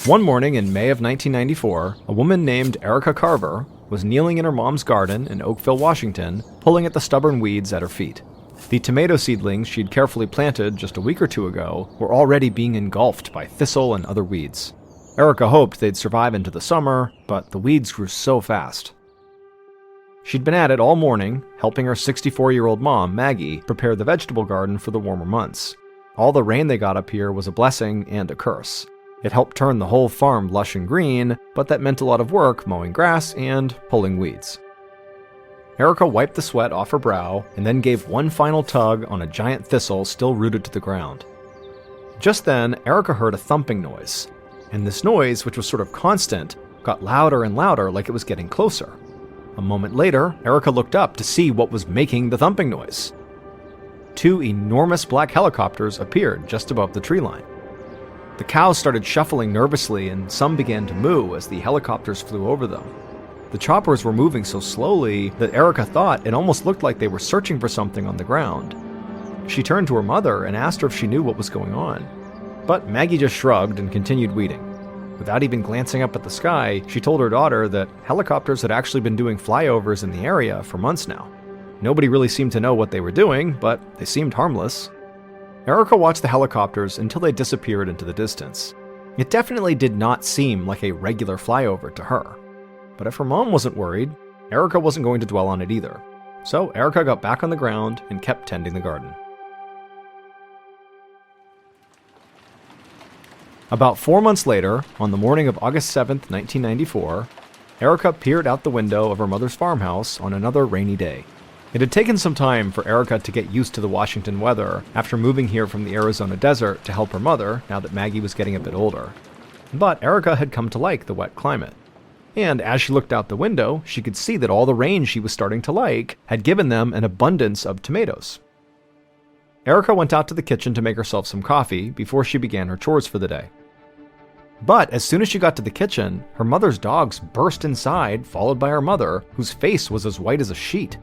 One morning in May of 1994, a woman named Erica Carver was kneeling in her mom's garden in Oakville, Washington, pulling at the stubborn weeds at her feet. The tomato seedlings she'd carefully planted just a week or two ago were already being engulfed by thistle and other weeds. Erica hoped they'd survive into the summer, but the weeds grew so fast. She'd been at it all morning, helping her 64-year-old mom, Maggie, prepare the vegetable garden for the warmer months. All the rain they got up here was a blessing and a curse. It helped turn the whole farm lush and green, but that meant a lot of work mowing grass and pulling weeds. Erica wiped the sweat off her brow and then gave one final tug on a giant thistle still rooted to the ground. Just then, Erica heard a thumping noise, and this noise, which was sort of constant, got louder and louder like it was getting closer. A moment later, Erica looked up to see what was making the thumping noise. Two enormous black helicopters appeared just above the tree line. The cows started shuffling nervously and some began to moo as the helicopters flew over them. The choppers were moving so slowly that Erica thought it almost looked like they were searching for something on the ground. She turned to her mother and asked her if she knew what was going on. But Maggie just shrugged and continued weeding. Without even glancing up at the sky, she told her daughter that helicopters had actually been doing flyovers in the area for months now. Nobody really seemed to know what they were doing, but they seemed harmless. Erica watched the helicopters until they disappeared into the distance. It definitely did not seem like a regular flyover to her. But if her mom wasn't worried, Erica wasn't going to dwell on it either. So Erica got back on the ground and kept tending the garden. About 4 months later, on the morning of August 7th, 1994, Erica peered out the window of her mother's farmhouse on another rainy day. It had taken some time for Erica to get used to the Washington weather after moving here from the Arizona desert to help her mother now that Maggie was getting a bit older. But Erica had come to like the wet climate. And as she looked out the window, she could see that all the rain she was starting to like had given them an abundance of tomatoes. Erica went out to the kitchen to make herself some coffee before she began her chores for the day. But as soon as she got to the kitchen, her mother's dogs burst inside, followed by her mother, whose face was as white as a sheet.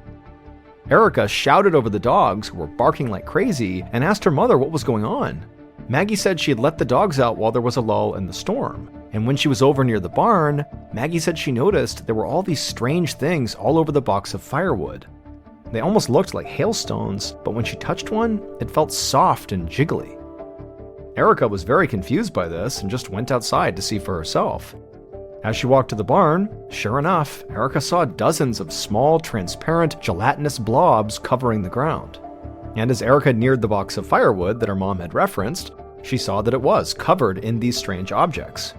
Erica shouted over the dogs, who were barking like crazy, and asked her mother what was going on. Maggie said she had let the dogs out while there was a lull in the storm, and when she was over near the barn, Maggie said she noticed there were all these strange things all over the box of firewood. They almost looked like hailstones, but when she touched one, it felt soft and jiggly. Erica was very confused by this and just went outside to see for herself. As she walked to the barn, sure enough, Erica saw dozens of small, transparent, gelatinous blobs covering the ground. And as Erica neared the box of firewood that her mom had referenced, she saw that it was covered in these strange objects.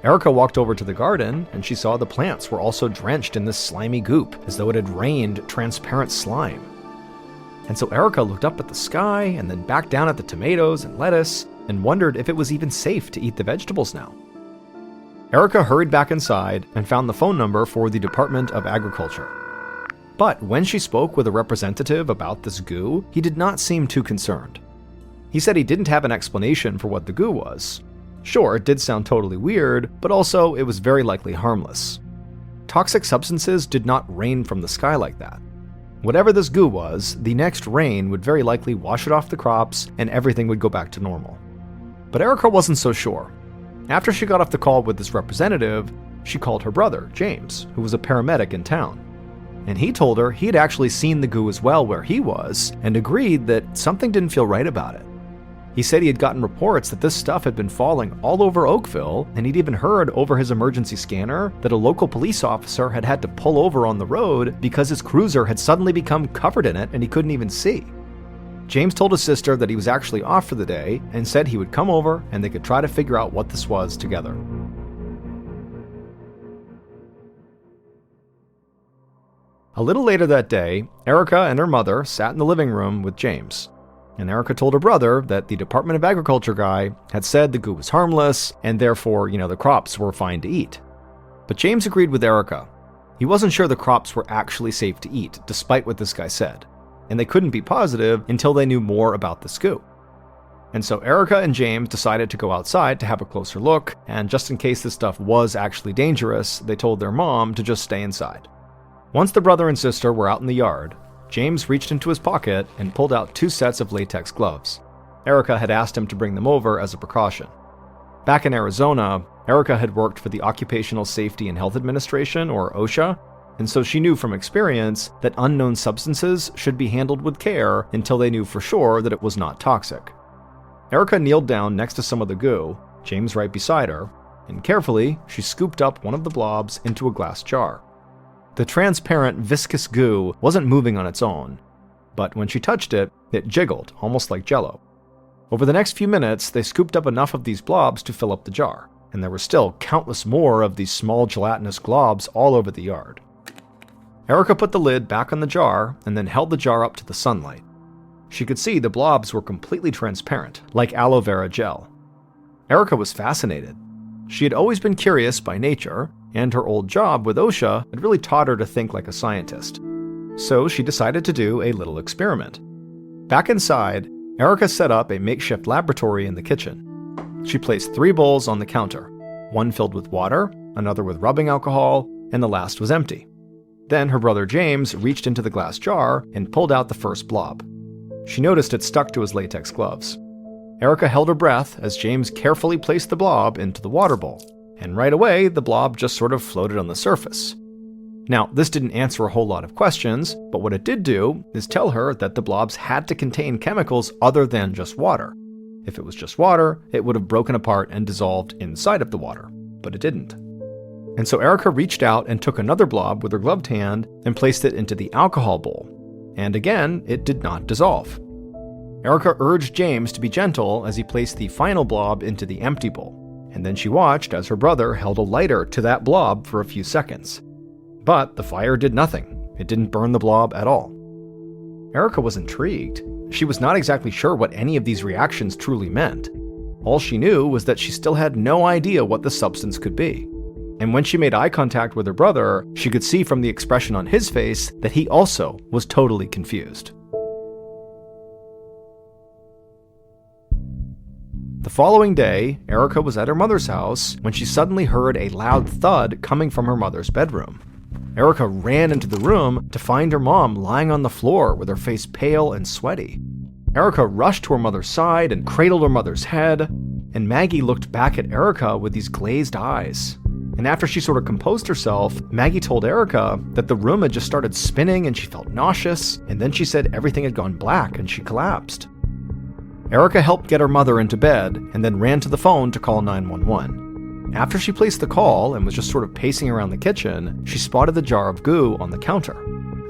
Erica walked over to the garden, and she saw the plants were also drenched in this slimy goop, as though it had rained transparent slime. And so Erica looked up at the sky, and then back down at the tomatoes and lettuce, and wondered if it was even safe to eat the vegetables now. Erica hurried back inside and found the phone number for the Department of Agriculture. But when she spoke with a representative about this goo, he did not seem too concerned. He said he didn't have an explanation for what the goo was. Sure, it did sound totally weird, but also it was very likely harmless. Toxic substances did not rain from the sky like that. Whatever this goo was, the next rain would very likely wash it off the crops and everything would go back to normal. But Erica wasn't so sure. After she got off the call with this representative, she called her brother, James, who was a paramedic in town. And he told her he had actually seen the goo as well where he was and agreed that something didn't feel right about it. He said he had gotten reports that this stuff had been falling all over Oakville, and he'd even heard over his emergency scanner that a local police officer had had to pull over on the road because his cruiser had suddenly become covered in it and he couldn't even see. James told his sister that he was actually off for the day and said he would come over and they could try to figure out what this was together. A little later that day, Erica and her mother sat in the living room with James. And Erica told her brother that the Department of Agriculture guy had said the goo was harmless and therefore, the crops were fine to eat. But James agreed with Erica. He wasn't sure the crops were actually safe to eat, despite what this guy said. And they couldn't be positive until they knew more about the goo. And so Erica and James decided to go outside to have a closer look, and just in case this stuff was actually dangerous, they told their mom to just stay inside. Once the brother and sister were out in the yard, James reached into his pocket and pulled out 2 sets of latex gloves. Erica had asked him to bring them over as a precaution. Back in Arizona, Erica had worked for the Occupational Safety and Health Administration, or OSHA, and so she knew from experience that unknown substances should be handled with care until they knew for sure that it was not toxic. Erica kneeled down next to some of the goo, James right beside her, and carefully she scooped up one of the blobs into a glass jar. The transparent, viscous goo wasn't moving on its own, but when she touched it, it jiggled, almost like Jell-O. Over the next few minutes, they scooped up enough of these blobs to fill up the jar, and there were still countless more of these small gelatinous globs all over the yard. Erica put the lid back on the jar and then held the jar up to the sunlight. She could see the blobs were completely transparent, like aloe vera gel. Erica was fascinated. She had always been curious by nature, and her old job with OSHA had really taught her to think like a scientist. So she decided to do a little experiment. Back inside, Erica set up a makeshift laboratory in the kitchen. She placed 3 bowls on the counter, one filled with water, another with rubbing alcohol, and the last was empty. Then her brother James reached into the glass jar and pulled out the first blob. She noticed it stuck to his latex gloves. Erica held her breath as James carefully placed the blob into the water bowl, and right away the blob just sort of floated on the surface. Now, this didn't answer a whole lot of questions, but what it did do is tell her that the blobs had to contain chemicals other than just water. If it was just water, it would have broken apart and dissolved inside of the water, but it didn't. And so Erica reached out and took another blob with her gloved hand and placed it into the alcohol bowl. And again, it did not dissolve. Erica urged James to be gentle as he placed the final blob into the empty bowl, and then she watched as her brother held a lighter to that blob for a few seconds. But the fire did nothing. It didn't burn the blob at all. Erica was intrigued. She was not exactly sure what any of these reactions truly meant. All she knew was that she still had no idea what the substance could be. And when she made eye contact with her brother, she could see from the expression on his face that he also was totally confused. The following day, Erica was at her mother's house when she suddenly heard a loud thud coming from her mother's bedroom. Erica ran into the room to find her mom lying on the floor with her face pale and sweaty. Erica rushed to her mother's side and cradled her mother's head, and Maggie looked back at Erica with these glazed eyes. And after she sort of composed herself, Maggie told Erica that the room had just started spinning and she felt nauseous, and then she said everything had gone black and she collapsed. Erica helped get her mother into bed and then ran to the phone to call 911. After she placed the call and was just sort of pacing around the kitchen, she spotted the jar of goo on the counter.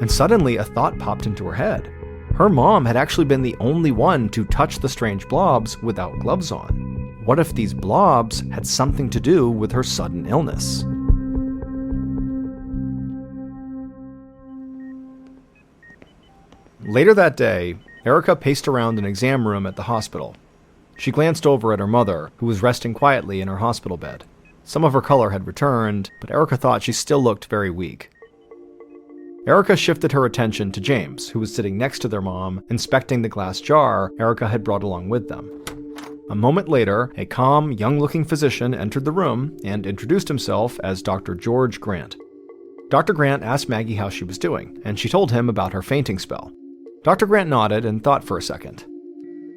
And suddenly a thought popped into her head. Her mom had actually been the only one to touch the strange blobs without gloves on. What if these blobs had something to do with her sudden illness? Later that day, Erica paced around an exam room at the hospital. She glanced over at her mother, who was resting quietly in her hospital bed. Some of her color had returned, but Erica thought she still looked very weak. Erica shifted her attention to James, who was sitting next to their mom, inspecting the glass jar Erica had brought along with them. A moment later, a calm, young-looking physician entered the room and introduced himself as Dr. George Grant. Dr. Grant asked Maggie how she was doing, and she told him about her fainting spell. Dr. Grant nodded and thought for a second.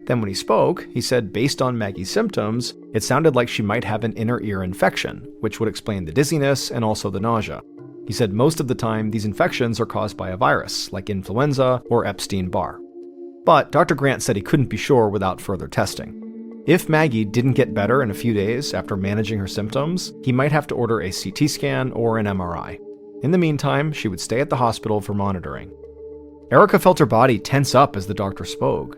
Then when he spoke, he said based on Maggie's symptoms, it sounded like she might have an inner ear infection, which would explain the dizziness and also the nausea. He said most of the time these infections are caused by a virus, like influenza or Epstein-Barr. But Dr. Grant said he couldn't be sure without further testing. If Maggie didn't get better in a few days after managing her symptoms, he might have to order a CT scan or an MRI. In the meantime, she would stay at the hospital for monitoring. Erica felt her body tense up as the doctor spoke.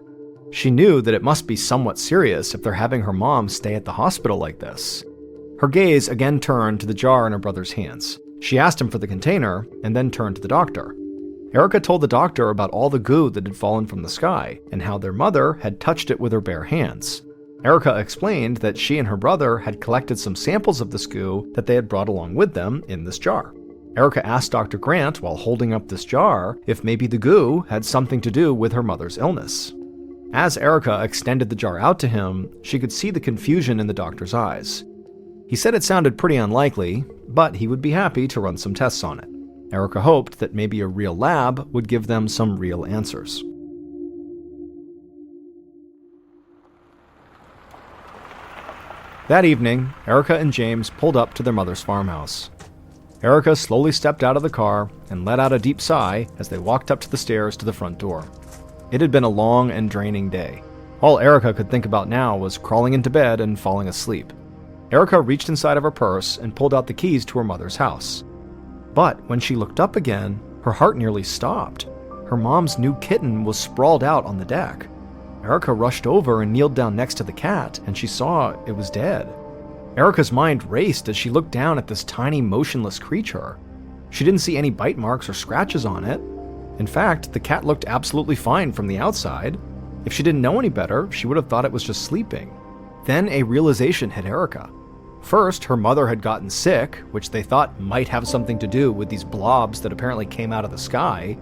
She knew that it must be somewhat serious if they're having her mom stay at the hospital like this. Her gaze again turned to the jar in her brother's hands. She asked him for the container and then turned to the doctor. Erica told the doctor about all the goo that had fallen from the sky and how their mother had touched it with her bare hands. Erica explained that she and her brother had collected some samples of this goo that they had brought along with them in this jar. Erica asked Dr. Grant while holding up this jar if maybe the goo had something to do with her mother's illness. As Erica extended the jar out to him, she could see the confusion in the doctor's eyes. He said it sounded pretty unlikely, but he would be happy to run some tests on it. Erica hoped that maybe a real lab would give them some real answers. That evening, Erica and James pulled up to their mother's farmhouse. Erica slowly stepped out of the car and let out a deep sigh as they walked up to the stairs to the front door. It had been a long and draining day. All Erica could think about now was crawling into bed and falling asleep. Erica reached inside of her purse and pulled out the keys to her mother's house. But when she looked up again, her heart nearly stopped. Her mom's new kitten was sprawled out on the deck. Erica rushed over and kneeled down next to the cat, and she saw it was dead. Erica's mind raced as she looked down at this tiny, motionless creature. She didn't see any bite marks or scratches on it. In fact, the cat looked absolutely fine from the outside. If she didn't know any better, she would have thought it was just sleeping. Then a realization hit Erica. First, her mother had gotten sick, which they thought might have something to do with these blobs that apparently came out of the sky.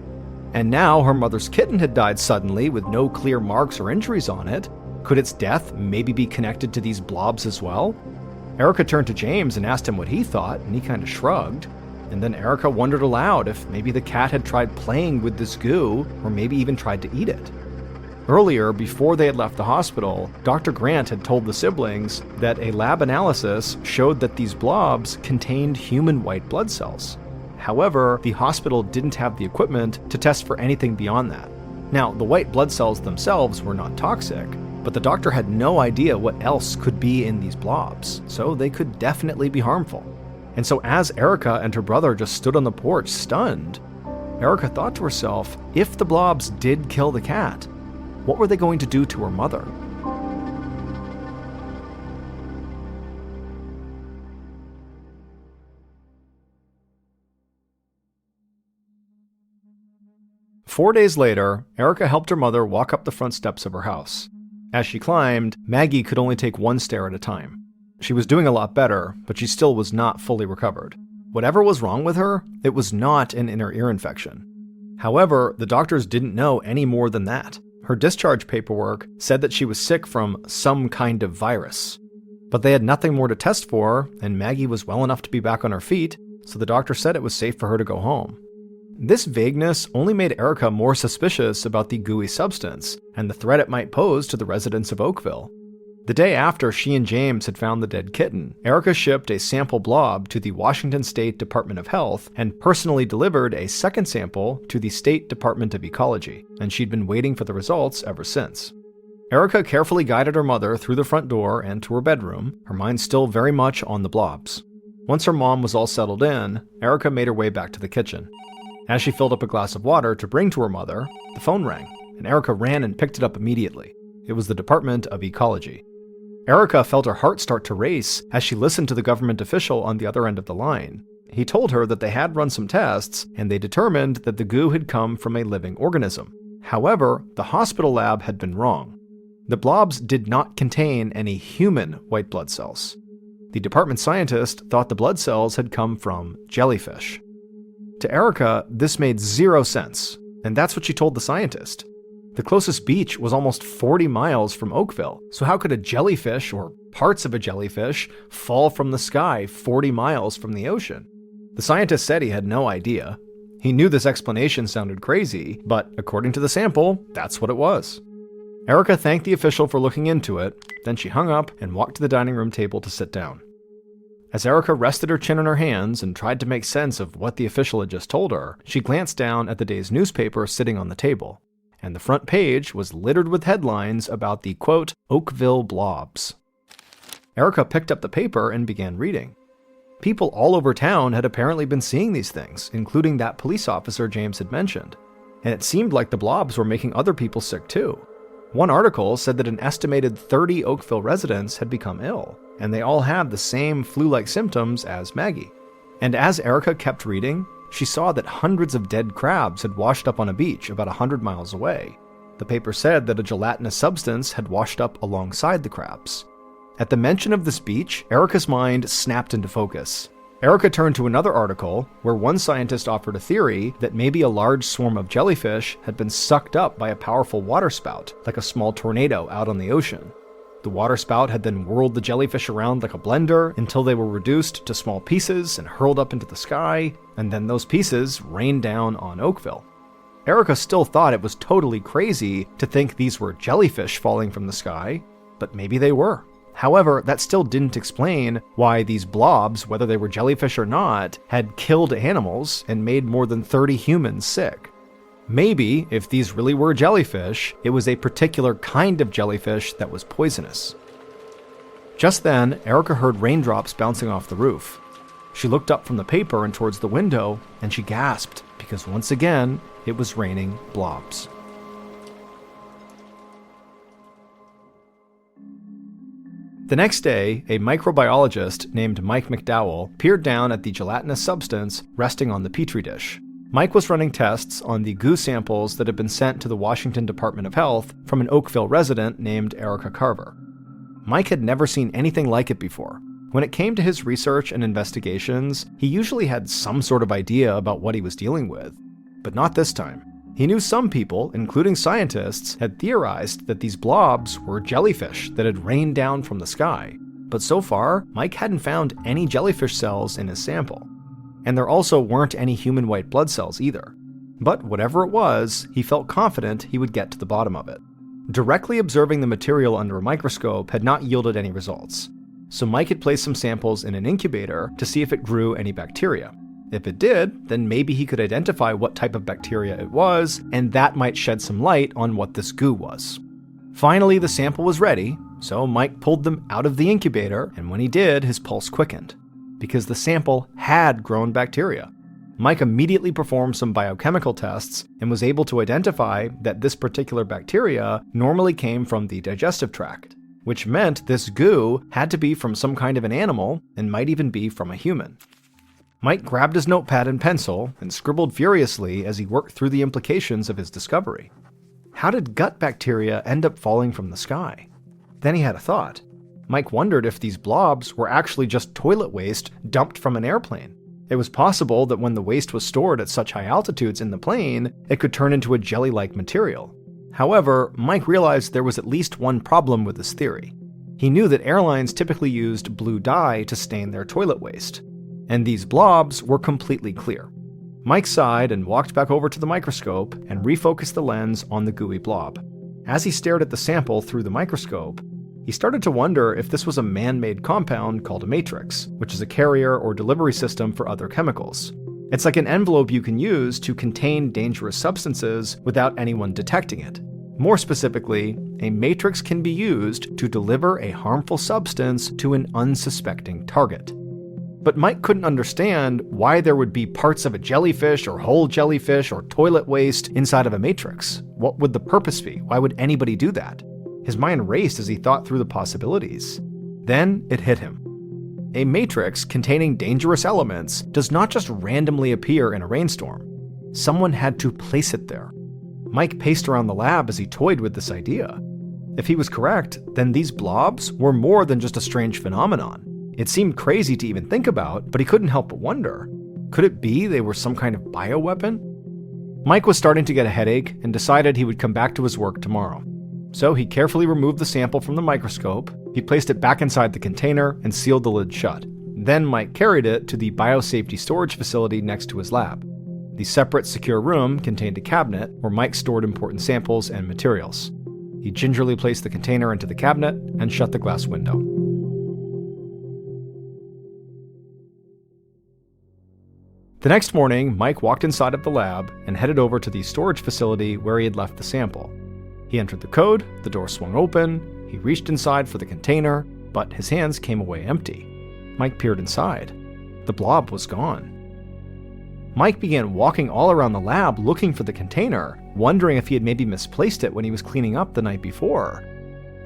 And now her mother's kitten had died suddenly with no clear marks or injuries on it. Could its death maybe be connected to these blobs as well? Erica turned to James and asked him what he thought, and he kind of shrugged. And then Erica wondered aloud if maybe the cat had tried playing with this goo, or maybe even tried to eat it. Earlier, before they had left the hospital, Dr. Grant had told the siblings that a lab analysis showed that these blobs contained human white blood cells. However, the hospital didn't have the equipment to test for anything beyond that. Now, the white blood cells themselves were not toxic, but the doctor had no idea what else could be in these blobs, so they could definitely be harmful. And so as Erica and her brother just stood on the porch stunned, Erica thought to herself, if the blobs did kill the cat, what were they going to do to her mother? Four days later, Erica helped her mother walk up the front steps of her house. As she climbed, Maggie could only take one stair at a time. She was doing a lot better, but she still was not fully recovered. Whatever was wrong with her, it was not an inner ear infection. However, the doctors didn't know any more than that. Her discharge paperwork said that she was sick from some kind of virus. But they had nothing more to test for, and Maggie was well enough to be back on her feet, so the doctor said it was safe for her to go home. This vagueness only made Erica more suspicious about the gooey substance and the threat it might pose to the residents of Oakville. The day after she and James had found the dead kitten, Erica shipped a sample blob to the Washington State Department of Health and personally delivered a second sample to the State Department of Ecology, and she'd been waiting for the results ever since. Erica carefully guided her mother through the front door and to her bedroom, her mind still very much on the blobs. Once her mom was all settled in, Erica made her way back to the kitchen. As she filled up a glass of water to bring to her mother, the phone rang, and Erica ran and picked it up immediately. It was the Department of Ecology. Erica felt her heart start to race as she listened to the government official on the other end of the line. He told her that they had run some tests, and they determined that the goo had come from a living organism. However, the hospital lab had been wrong. The blobs did not contain any human white blood cells. The department scientist thought the blood cells had come from jellyfish. To Erica, this made zero sense, and that's what she told the scientist. The closest beach was almost 40 miles from Oakville, so how could a jellyfish, or parts of a jellyfish, fall from the sky 40 miles from the ocean? The scientist said he had no idea. He knew this explanation sounded crazy, but according to the sample, that's what it was. Erica thanked the official for looking into it, then she hung up and walked to the dining room table to sit down. As Erica rested her chin on her hands and tried to make sense of what the official had just told her, she glanced down at the day's newspaper sitting on the table, and the front page was littered with headlines about the, quote, Oakville blobs. Erica picked up the paper and began reading. People all over town had apparently been seeing these things, including that police officer James had mentioned, and it seemed like the blobs were making other people sick too. One article said that an estimated 30 Oakville residents had become ill, and they all had the same flu-like symptoms as Maggie. And as Erica kept reading, she saw that hundreds of dead crabs had washed up on a beach about 100 miles away. The paper said that a gelatinous substance had washed up alongside the crabs. At the mention of this beach, Erica's mind snapped into focus. Erica turned to another article where one scientist offered a theory that maybe a large swarm of jellyfish had been sucked up by a powerful waterspout, like a small tornado out on the ocean. The waterspout had then whirled the jellyfish around like a blender until they were reduced to small pieces and hurled up into the sky, and then those pieces rained down on Oakville. Erica still thought it was totally crazy to think these were jellyfish falling from the sky, but maybe they were. However, that still didn't explain why these blobs, whether they were jellyfish or not, had killed animals and made more than 30 humans sick. Maybe, if these really were jellyfish, it was a particular kind of jellyfish that was poisonous. Just then, Erica heard raindrops bouncing off the roof. She looked up from the paper and towards the window, and she gasped, because once again, it was raining blobs. The next day, a microbiologist named Mike McDowell peered down at the gelatinous substance resting on the petri dish. Mike was running tests on the goo samples that had been sent to the Washington Department of Health from an Oakville resident named Erica Carver. Mike had never seen anything like it before. When it came to his research and investigations, he usually had some sort of idea about what he was dealing with. But not this time. He knew some people, including scientists, had theorized that these blobs were jellyfish that had rained down from the sky. But so far, Mike hadn't found any jellyfish cells in his sample. And there also weren't any human white blood cells either. But whatever it was, he felt confident he would get to the bottom of it. Directly observing the material under a microscope had not yielded any results. So Mike had placed some samples in an incubator to see if it grew any bacteria. If it did, then maybe he could identify what type of bacteria it was, and that might shed some light on what this goo was. Finally, the sample was ready, so Mike pulled them out of the incubator, and when he did, his pulse quickened, because the sample had grown bacteria. Mike immediately performed some biochemical tests and was able to identify that this particular bacteria normally came from the digestive tract, which meant this goo had to be from some kind of an animal and might even be from a human. Mike grabbed his notepad and pencil and scribbled furiously as he worked through the implications of his discovery. How did gut bacteria end up falling from the sky? Then he had a thought. Mike wondered if these blobs were actually just toilet waste dumped from an airplane. It was possible that when the waste was stored at such high altitudes in the plane, it could turn into a jelly-like material. However, Mike realized there was at least one problem with this theory. He knew that airlines typically used blue dye to stain their toilet waste, and these blobs were completely clear. Mike sighed and walked back over to the microscope and refocused the lens on the gooey blob. As he stared at the sample through the microscope, he started to wonder if this was a man-made compound called a matrix, which is a carrier or delivery system for other chemicals. It's like an envelope you can use to contain dangerous substances without anyone detecting it. More specifically, a matrix can be used to deliver a harmful substance to an unsuspecting target. But Mike couldn't understand why there would be parts of a jellyfish or whole jellyfish or toilet waste inside of a matrix. What would the purpose be? Why would anybody do that? His mind raced as he thought through the possibilities. Then it hit him. A matrix containing dangerous elements does not just randomly appear in a rainstorm. Someone had to place it there. Mike paced around the lab as he toyed with this idea. If he was correct, then these blobs were more than just a strange phenomenon. It seemed crazy to even think about, but he couldn't help but wonder. Could it be they were some kind of bioweapon? Mike was starting to get a headache and decided he would come back to his work tomorrow. So he carefully removed the sample from the microscope, he placed it back inside the container and sealed the lid shut. Then Mike carried it to the biosafety storage facility next to his lab. The separate secure room contained a cabinet where Mike stored important samples and materials. He gingerly placed the container into the cabinet and shut the glass window. The next morning, Mike walked inside of the lab and headed over to the storage facility where he had left the sample. He entered the code, the door swung open, he reached inside for the container, but his hands came away empty. Mike peered inside. The blob was gone. Mike began walking all around the lab looking for the container, wondering if he had maybe misplaced it when he was cleaning up the night before.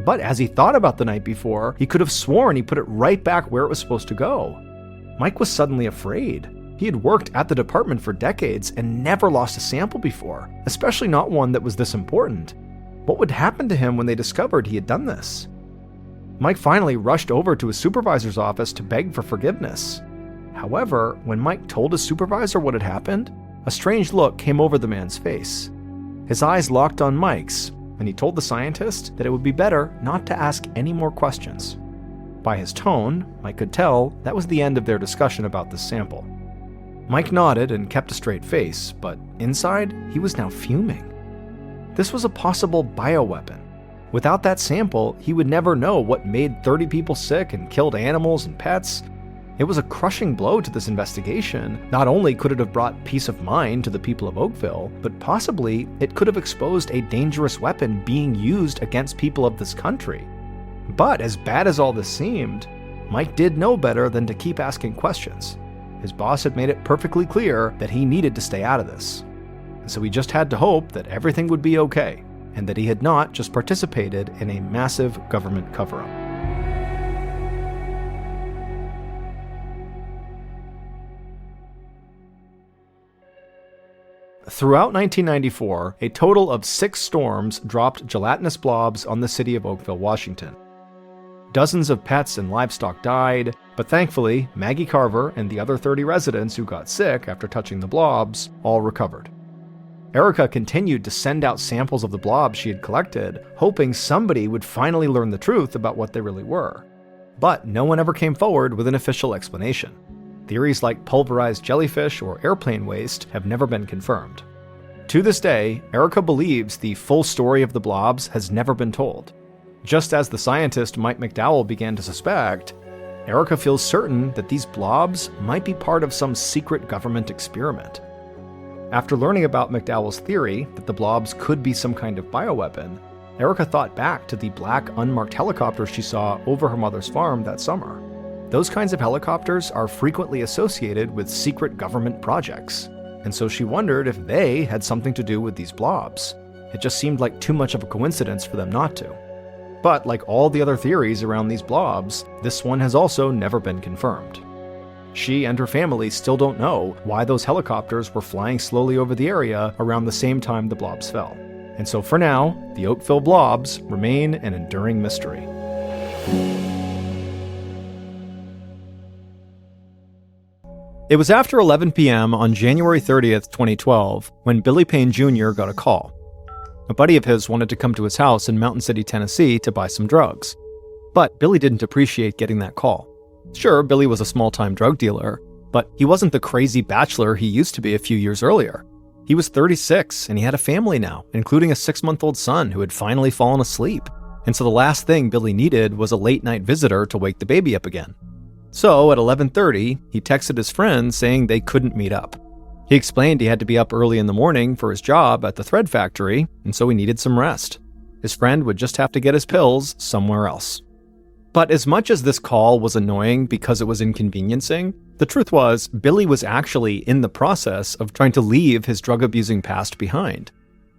But as he thought about the night before, he could have sworn he put it right back where it was supposed to go. Mike was suddenly afraid. He had worked at the department for decades and never lost a sample before, especially not one that was this important. What would happen to him when they discovered he had done this? Mike finally rushed over to his supervisor's office to beg for forgiveness. However, when Mike told his supervisor what had happened, a strange look came over the man's face. His eyes locked on Mike's, and he told the scientist that it would be better not to ask any more questions. By his tone, Mike could tell that was the end of their discussion about this sample. Mike nodded and kept a straight face, but inside, he was now fuming. This was a possible bioweapon. Without that sample, he would never know what made 30 people sick and killed animals and pets. It was a crushing blow to this investigation. Not only could it have brought peace of mind to the people of Oakville, but possibly it could have exposed a dangerous weapon being used against people of this country. But as bad as all this seemed, Mike did know better than to keep asking questions. His boss had made it perfectly clear that he needed to stay out of this. And so he just had to hope that everything would be okay, and that he had not just participated in a massive government cover-up. Throughout 1994, a total of 6 storms dropped gelatinous blobs on the city of Oakville, Washington. Dozens of pets and livestock died, but thankfully, Maggie Carver and the other 30 residents who got sick after touching the blobs all recovered. Erica continued to send out samples of the blobs she had collected, hoping somebody would finally learn the truth about what they really were. But no one ever came forward with an official explanation. Theories like pulverized jellyfish or airplane waste have never been confirmed. To this day, Erica believes the full story of the blobs has never been told. Just as the scientist Mike McDowell began to suspect, Erica feels certain that these blobs might be part of some secret government experiment. After learning about McDowell's theory that the blobs could be some kind of bioweapon, Erica thought back to the black unmarked helicopters she saw over her mother's farm that summer. Those kinds of helicopters are frequently associated with secret government projects, and so she wondered if they had something to do with these blobs. It just seemed like too much of a coincidence for them not to. But like all the other theories around these blobs, this one has also never been confirmed. She and her family still don't know why those helicopters were flying slowly over the area around the same time the blobs fell. And so for now, the Oakville blobs remain an enduring mystery. It was after 11 p.m. on January 30th, 2012, when Billy Payne Jr. got a call. A buddy of his wanted to come to his house in Mountain City, Tennessee to buy some drugs. But Billy didn't appreciate getting that call. Sure, Billy was a small-time drug dealer, but he wasn't the crazy bachelor he used to be a few years earlier. He was 36, and he had a family now, including a 6-month-old son who had finally fallen asleep. And so the last thing Billy needed was a late-night visitor to wake the baby up again. So at 11:30, he texted his friend saying they couldn't meet up. He explained he had to be up early in the morning for his job at the thread factory, and so he needed some rest. His friend would just have to get his pills somewhere else. But as much as this call was annoying because it was inconveniencing, the truth was Billy was actually in the process of trying to leave his drug-abusing past behind.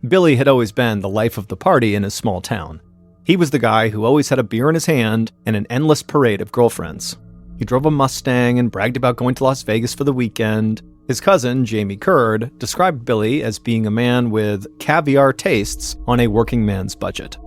Billy had always been the life of the party in his small town. He was the guy who always had a beer in his hand and an endless parade of girlfriends. He drove a Mustang and bragged about going to Las Vegas for the weekend. His cousin, Jamie Curd, described Billy as being a man with caviar tastes on a working man's budget.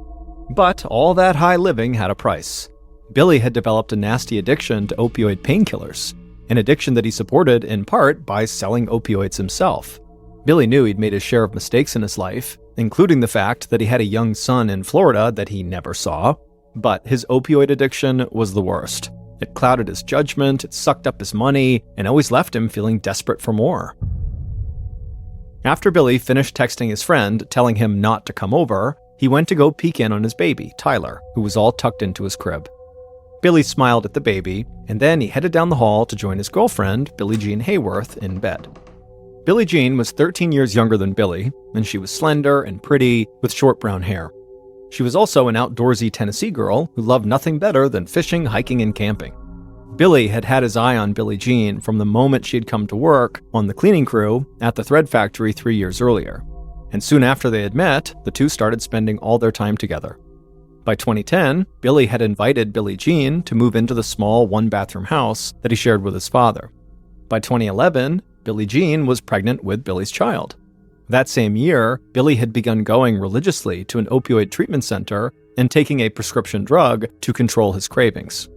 But all that high living had a price. Billy had developed a nasty addiction to opioid painkillers, an addiction that he supported in part by selling opioids himself. Billy knew he'd made his share of mistakes in his life, including the fact that he had a young son in Florida that he never saw, but his opioid addiction was the worst. It clouded his judgment, it sucked up his money, and always left him feeling desperate for more. After Billy finished texting his friend, telling him not to come over, he went to go peek in on his baby, Tyler, who was all tucked into his crib. Billy smiled at the baby, and then he headed down the hall to join his girlfriend, Billie Jean Hayworth, in bed. Billie Jean was 13 years younger than Billy, and she was slender and pretty, with short brown hair. She was also an outdoorsy Tennessee girl who loved nothing better than fishing, hiking, and camping. Billy had had his eye on Billie Jean from the moment she had come to work on the cleaning crew at the thread factory 3 years earlier. And soon after they had met, the two started spending all their time together. By 2010, Billy had invited Billie Jean to move into the small one-bathroom house that he shared with his father. By 2011, Billie Jean was pregnant with Billy's child. That same year, Billy had begun going religiously to an opioid treatment center and taking a prescription drug to control his cravings.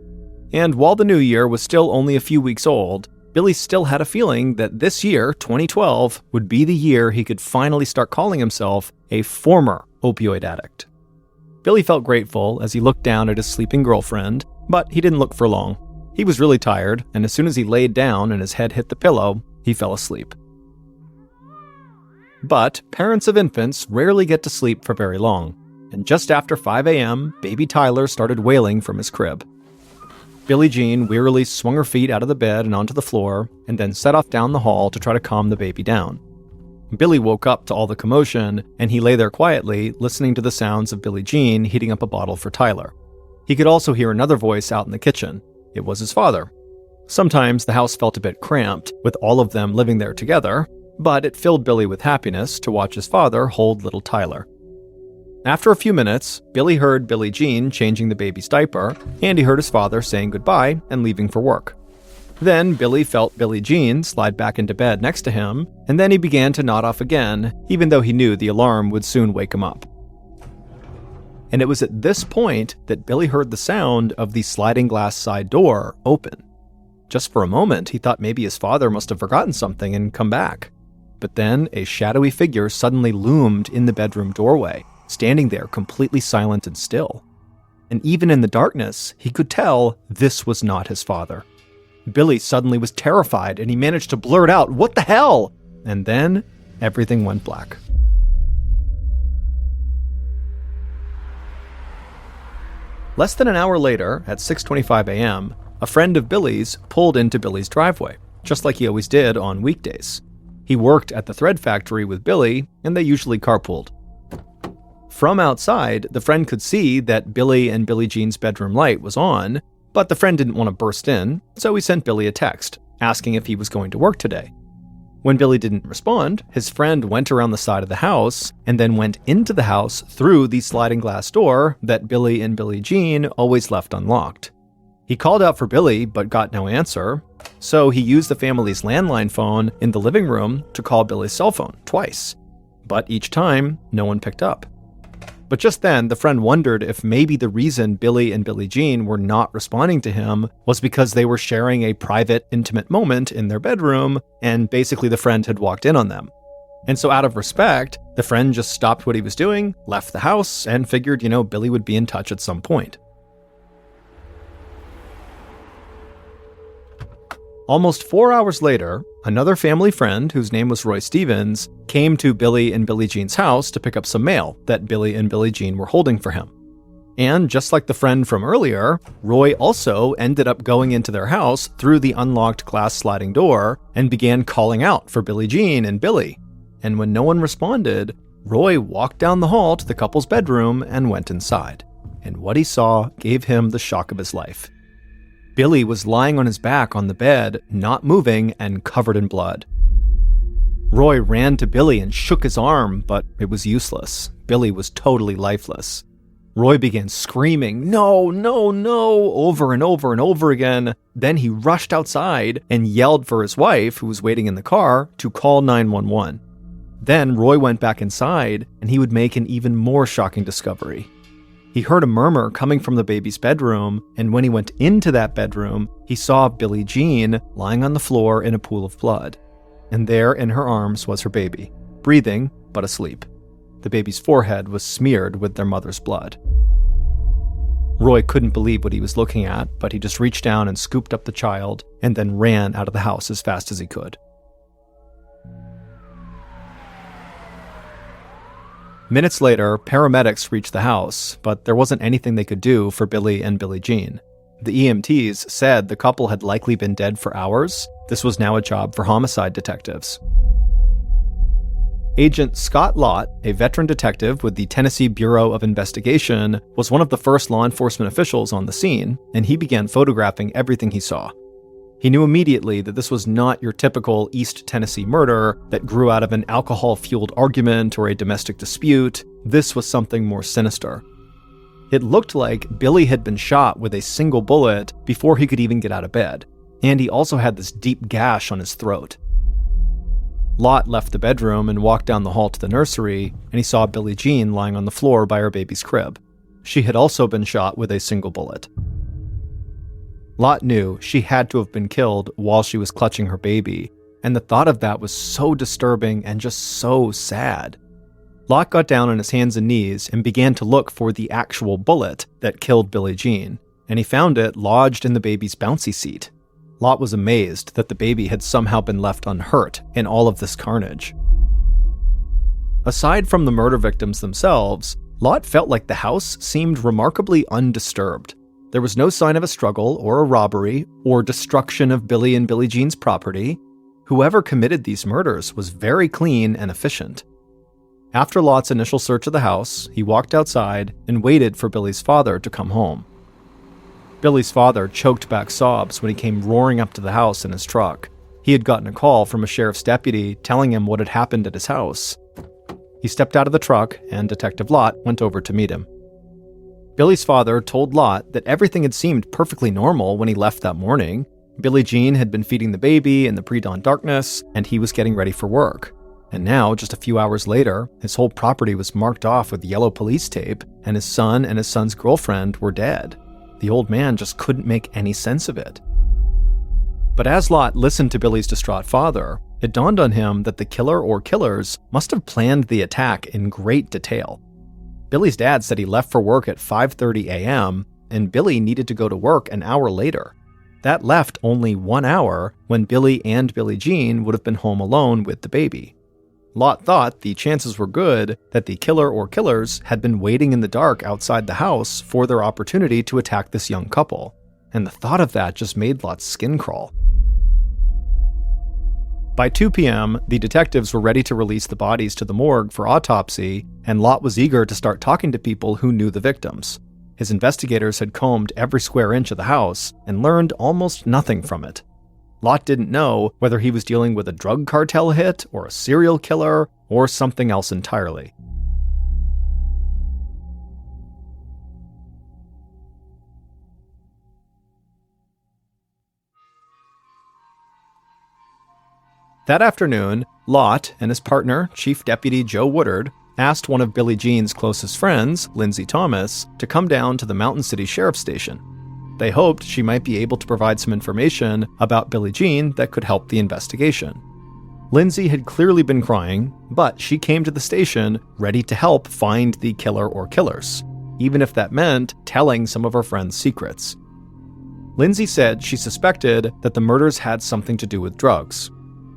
And while the new year was still only a few weeks old, Billy still had a feeling that this year, 2012, would be the year he could finally start calling himself a former opioid addict. Billy felt grateful as he looked down at his sleeping girlfriend, but he didn't look for long. He was really tired, and as soon as he laid down and his head hit the pillow, he fell asleep. But parents of infants rarely get to sleep for very long. and just after 5 a.m., baby Tyler started wailing from his crib. Billie Jean wearily swung her feet out of the bed and onto the floor, and then set off down the hall to try to calm the baby down. Billy woke up to all the commotion, and he lay there quietly, listening to the sounds of Billie Jean heating up a bottle for Tyler. He could also hear another voice out in the kitchen. It was his father. Sometimes the house felt a bit cramped, with all of them living there together, but it filled Billy with happiness to watch his father hold little Tyler. After a few minutes, Billy heard Billie Jean changing the baby's diaper, and he heard his father saying goodbye and leaving for work. Then Billy felt Billie Jean slide back into bed next to him, and then he began to nod off again, even though he knew the alarm would soon wake him up. And it was at this point that Billy heard the sound of the sliding glass side door open. Just for a moment, he thought maybe his father must have forgotten something and come back. But then a shadowy figure suddenly loomed in the bedroom doorway, standing there completely silent and still. And even in the darkness, he could tell this was not his father. Billy suddenly was terrified, and he managed to blurt out, "What the hell?" And then everything went black. Less than an hour later, at 6:25 a.m., a friend of Billy's pulled into Billy's driveway, just like he always did on weekdays. He worked at the thread factory with Billy, and they usually carpooled. From outside, the friend could see that Billy and Billie Jean's bedroom light was on, but the friend didn't want to burst in, so he sent Billy a text, asking if he was going to work today. When Billy didn't respond, his friend went around the side of the house, and then went into the house through the sliding glass door that Billy and Billie Jean always left unlocked. He called out for Billy, but got no answer, so he used the family's landline phone in the living room to call Billy's cell phone twice. But each time, no one picked up. But just then, the friend wondered if maybe the reason Billy and Billie Jean were not responding to him was because they were sharing a private, intimate moment in their bedroom, and basically the friend had walked in on them. And so out of respect, the friend just stopped what he was doing, left the house, and figured, Billy would be in touch at some point. Almost 4 hours later, another family friend, whose name was Roy Stevens, came to Billy and Billie Jean's house to pick up some mail that Billy and Billie Jean were holding for him. And just like the friend from earlier, Roy also ended up going into their house through the unlocked glass sliding door and began calling out for Billie Jean and Billy. And when no one responded, Roy walked down the hall to the couple's bedroom and went inside. And what he saw gave him the shock of his life. Billy was lying on his back on the bed, not moving and covered in blood. Roy ran to Billy and shook his arm, but it was useless. Billy was totally lifeless. Roy began screaming, "No, no, no," over and over and over again. Then he rushed outside and yelled for his wife, who was waiting in the car, to call 911. Then Roy went back inside, and he would make an even more shocking discovery. He heard a murmur coming from the baby's bedroom, and when he went into that bedroom, he saw Billie Jean lying on the floor in a pool of blood. And there in her arms was her baby, breathing but asleep. The baby's forehead was smeared with their mother's blood. Roy couldn't believe what he was looking at, but he just reached down and scooped up the child, and then ran out of the house as fast as he could. Minutes later, paramedics reached the house, but there wasn't anything they could do for Billy and Billie Jean. The EMTs said the couple had likely been dead for hours. This was now a job for homicide detectives. Agent Scott Lott, a veteran detective with the Tennessee Bureau of Investigation, was one of the first law enforcement officials on the scene, and he began photographing everything he saw. He knew immediately that this was not your typical East Tennessee murder that grew out of an alcohol-fueled argument or a domestic dispute. This was something more sinister. It looked like Billy had been shot with a single bullet before he could even get out of bed, and he also had this deep gash on his throat. Lott left the bedroom and walked down the hall to the nursery, and he saw Billie Jean lying on the floor by her baby's crib. She had also been shot with a single bullet. Lott knew she had to have been killed while she was clutching her baby, and the thought of that was so disturbing and just so sad. Lott got down on his hands and knees and began to look for the actual bullet that killed Billie Jean, and he found it lodged in the baby's bouncy seat. Lott was amazed that the baby had somehow been left unhurt in all of this carnage. Aside from the murder victims themselves, Lot felt like the house seemed remarkably undisturbed. There was no sign of a struggle or a robbery or destruction of Billy and Billie Jean's property. Whoever committed these murders was very clean and efficient. After Lot's initial search of the house, he walked outside and waited for Billy's father to come home. Billy's father choked back sobs when he came roaring up to the house in his truck. He had gotten a call from a sheriff's deputy telling him what had happened at his house. He stepped out of the truck, and Detective Lot went over to meet him. Billy's father told Lot that everything had seemed perfectly normal when he left that morning. Billie Jean had been feeding the baby in the pre-dawn darkness, and he was getting ready for work. And now, just a few hours later, his whole property was marked off with yellow police tape, and his son and his son's girlfriend were dead. The old man just couldn't make any sense of it. But as Lot listened to Billy's distraught father, it dawned on him that the killer or killers must have planned the attack in great detail. Billy's dad said he left for work at 5:30 a.m., and Billy needed to go to work an hour later. That left only 1 hour when Billy and Billie Jean would have been home alone with the baby. Lot thought the chances were good that the killer or killers had been waiting in the dark outside the house for their opportunity to attack this young couple, and the thought of that just made Lot's skin crawl. By 2 p.m., the detectives were ready to release the bodies to the morgue for autopsy, and Lot was eager to start talking to people who knew the victims. His investigators had combed every square inch of the house and learned almost nothing from it. Lot didn't know whether he was dealing with a drug cartel hit or a serial killer or something else entirely. That afternoon, Lot and his partner, Chief Deputy Joe Woodard, asked one of Billie Jean's closest friends, Lindsay Thomas, to come down to the Mountain City Sheriff's Station. They hoped she might be able to provide some information about Billie Jean that could help the investigation. Lindsay had clearly been crying, but she came to the station ready to help find the killer or killers, even if that meant telling some of her friends' secrets. Lindsay said she suspected that the murders had something to do with drugs.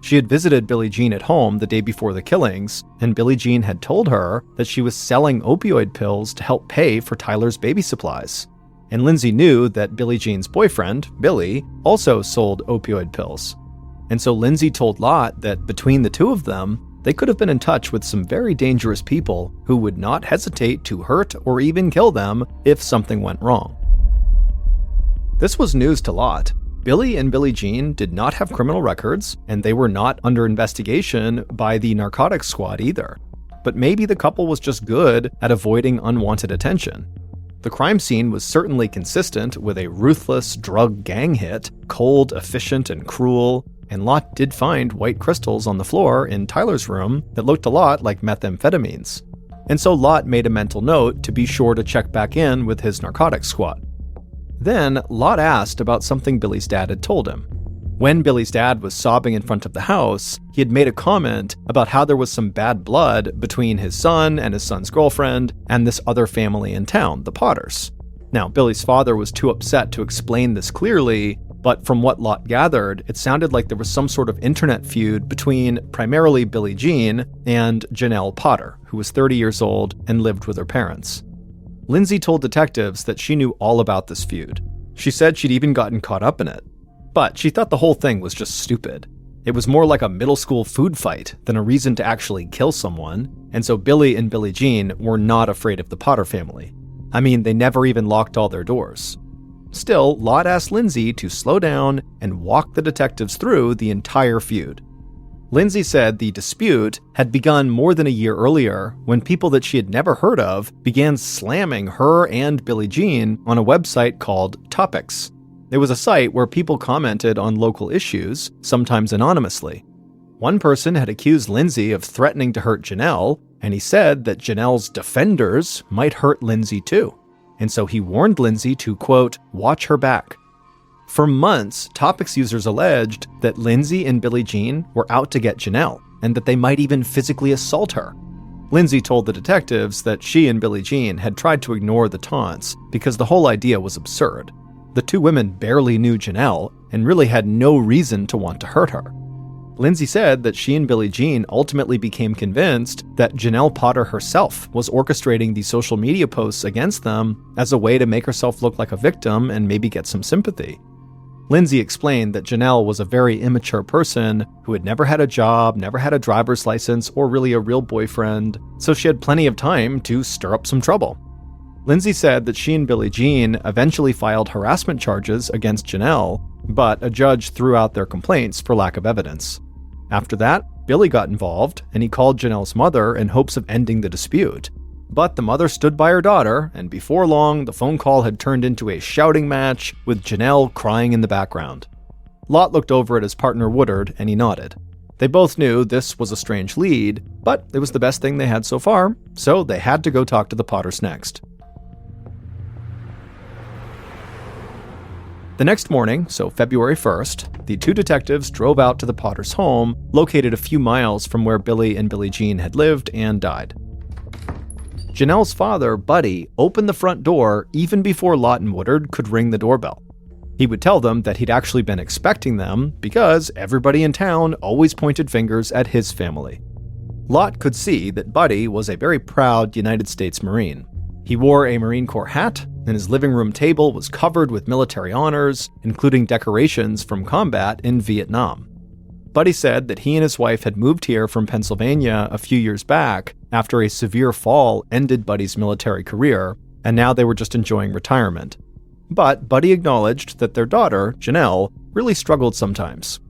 She had visited Billie Jean at home the day before the killings, and Billie Jean had told her that she was selling opioid pills to help pay for Tyler's baby supplies. And Lindsay knew that Billie Jean's boyfriend, Billy, also sold opioid pills. And so Lindsay told Lot that between the two of them, they could have been in touch with some very dangerous people who would not hesitate to hurt or even kill them if something went wrong. This was news to Lot. Billy and Billie Jean did not have criminal records, and they were not under investigation by the narcotics squad either. But maybe the couple was just good at avoiding unwanted attention. The crime scene was certainly consistent with a ruthless drug gang hit, cold, efficient, and cruel, and Lot did find white crystals on the floor in Tyler's room that looked a lot like methamphetamines. And so Lot made a mental note to be sure to check back in with his narcotics squad. Then, Lot asked about something Billy's dad had told him. When Billy's dad was sobbing in front of the house, he had made a comment about how there was some bad blood between his son and his son's girlfriend and this other family in town, the Potters. Now, Billy's father was too upset to explain this clearly, but from what Lot gathered, it sounded like there was some sort of internet feud between primarily Billie Jean and Janelle Potter, who was 30 years old and lived with her parents. Lindsay told detectives that she knew all about this feud. She said she'd even gotten caught up in it. But she thought the whole thing was just stupid. It was more like a middle school food fight than a reason to actually kill someone, and so Billy and Billie Jean were not afraid of the Potter family. I mean, they never even locked all their doors. Still, Lot asked Lindsay to slow down and walk the detectives through the entire feud. Lindsay said the dispute had begun more than a year earlier when people that she had never heard of began slamming her and Billie Jean on a website called Topics. It was a site where people commented on local issues, sometimes anonymously. One person had accused Lindsay of threatening to hurt Janelle, and he said that Janelle's defenders might hurt Lindsay too. And so he warned Lindsay to, quote, watch her back. For months, Topics users alleged that Lindsay and Billie Jean were out to get Janelle, and that they might even physically assault her. Lindsay told the detectives that she and Billie Jean had tried to ignore the taunts because the whole idea was absurd. The two women barely knew Janelle and really had no reason to want to hurt her. Lindsay said that she and Billie Jean ultimately became convinced that Janelle Potter herself was orchestrating the social media posts against them as a way to make herself look like a victim and maybe get some sympathy. Lindsay explained that Janelle was a very immature person who had never had a job, never had a driver's license, or really a real boyfriend, so she had plenty of time to stir up some trouble. Lindsay said that she and Billie Jean eventually filed harassment charges against Janelle, but a judge threw out their complaints for lack of evidence. After that, Billy got involved, and he called Janelle's mother in hopes of ending the dispute. But the mother stood by her daughter, and before long, the phone call had turned into a shouting match, with Janelle crying in the background. Lott looked over at his partner Woodard, and he nodded. They both knew this was a strange lead, but it was the best thing they had so far, so they had to go talk to the Potters next. The next morning, so February 1st, the two detectives drove out to the Potters' home, located a few miles from where Billy and Billie Jean had lived and died. Janelle's father, Buddy, opened the front door even before Lott and Woodard could ring the doorbell. He would tell them that he'd actually been expecting them because everybody in town always pointed fingers at his family. Lott could see that Buddy was a very proud United States Marine. He wore a Marine Corps hat, and his living room table was covered with military honors, including decorations from combat in Vietnam. Buddy said that he and his wife had moved here from Pennsylvania a few years back after a severe fall ended Buddy's military career, and now they were just enjoying retirement. But Buddy acknowledged that their daughter, Janelle, really struggled sometimes.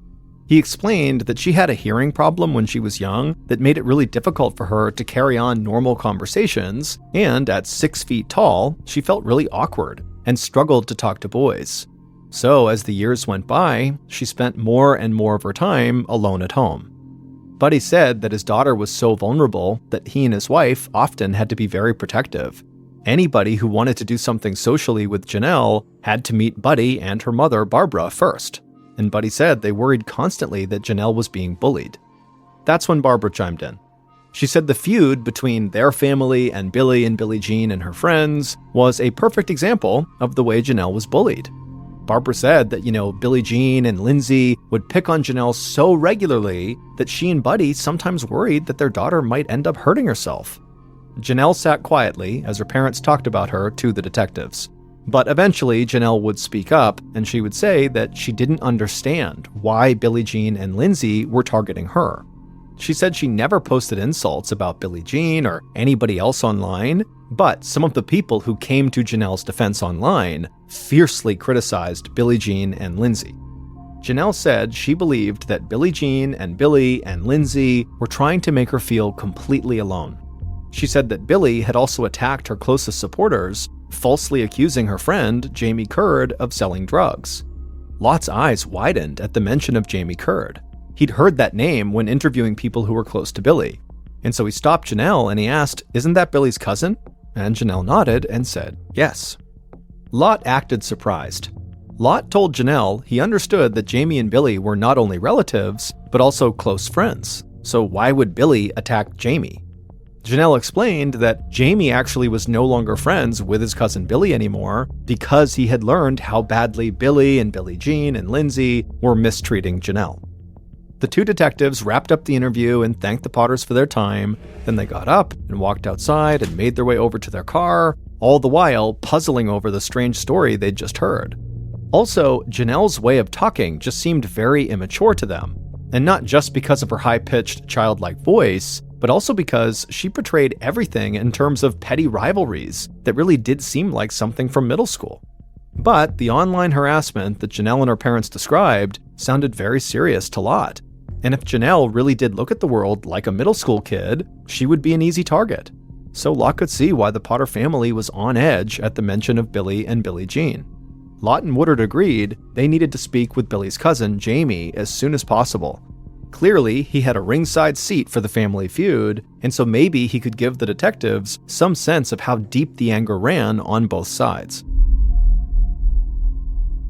He explained that she had a hearing problem when she was young that made it really difficult for her to carry on normal conversations, and at 6 feet tall, she felt really awkward and struggled to talk to boys. So as the years went by, she spent more and more of her time alone at home. Buddy said that his daughter was so vulnerable that he and his wife often had to be very protective. Anybody who wanted to do something socially with Janelle had to meet Buddy and her mother, Barbara, first. And Buddy said they worried constantly that Janelle was being bullied. That's when Barbara chimed in. She said the feud between their family and Billie Jean and her friends was a perfect example of the way Janelle was bullied. Barbara said that, Billie Jean and Lindsay would pick on Janelle so regularly that she and Buddy sometimes worried that their daughter might end up hurting herself. Janelle sat quietly as her parents talked about her to the detectives. But eventually, Janelle would speak up, and she would say that she didn't understand why Billie Jean and Lindsay were targeting her. She said she never posted insults about Billie Jean or anybody else online, but some of the people who came to Janelle's defense online fiercely criticized Billie Jean and Lindsay. Janelle said she believed that Billie Jean and Billy and Lindsay were trying to make her feel completely alone. She said that Billy had also attacked her closest supporters, falsely accusing her friend, Jamie Curd, of selling drugs. Lott's eyes widened at the mention of Jamie Curd. He'd heard that name when interviewing people who were close to Billy. And so he stopped Janelle and he asked, "Isn't that Billy's cousin?" And Janelle nodded and said, "Yes." Lott acted surprised. Lott told Janelle he understood that Jamie and Billy were not only relatives, but also close friends. So why would Billy attack Jamie? Janelle explained that Jamie actually was no longer friends with his cousin Billy anymore because he had learned how badly Billy and Billie Jean and Lindsay were mistreating Janelle. The two detectives wrapped up the interview and thanked the Potters for their time. Then they got up and walked outside and made their way over to their car, all the while puzzling over the strange story they'd just heard. Also, Janelle's way of talking just seemed very immature to them, and not just because of her high-pitched, childlike voice, but also because she portrayed everything in terms of petty rivalries that really did seem like something from middle school. But the online harassment that Janelle and her parents described sounded very serious to Lott. And if Janelle really did look at the world like a middle school kid, she would be an easy target. So Lott could see why the Potter family was on edge at the mention of Billy and Billie Jean. Lott and Woodard agreed they needed to speak with Billy's cousin, Jamie, as soon as possible. Clearly, he had a ringside seat for the family feud, and so maybe he could give the detectives some sense of how deep the anger ran on both sides.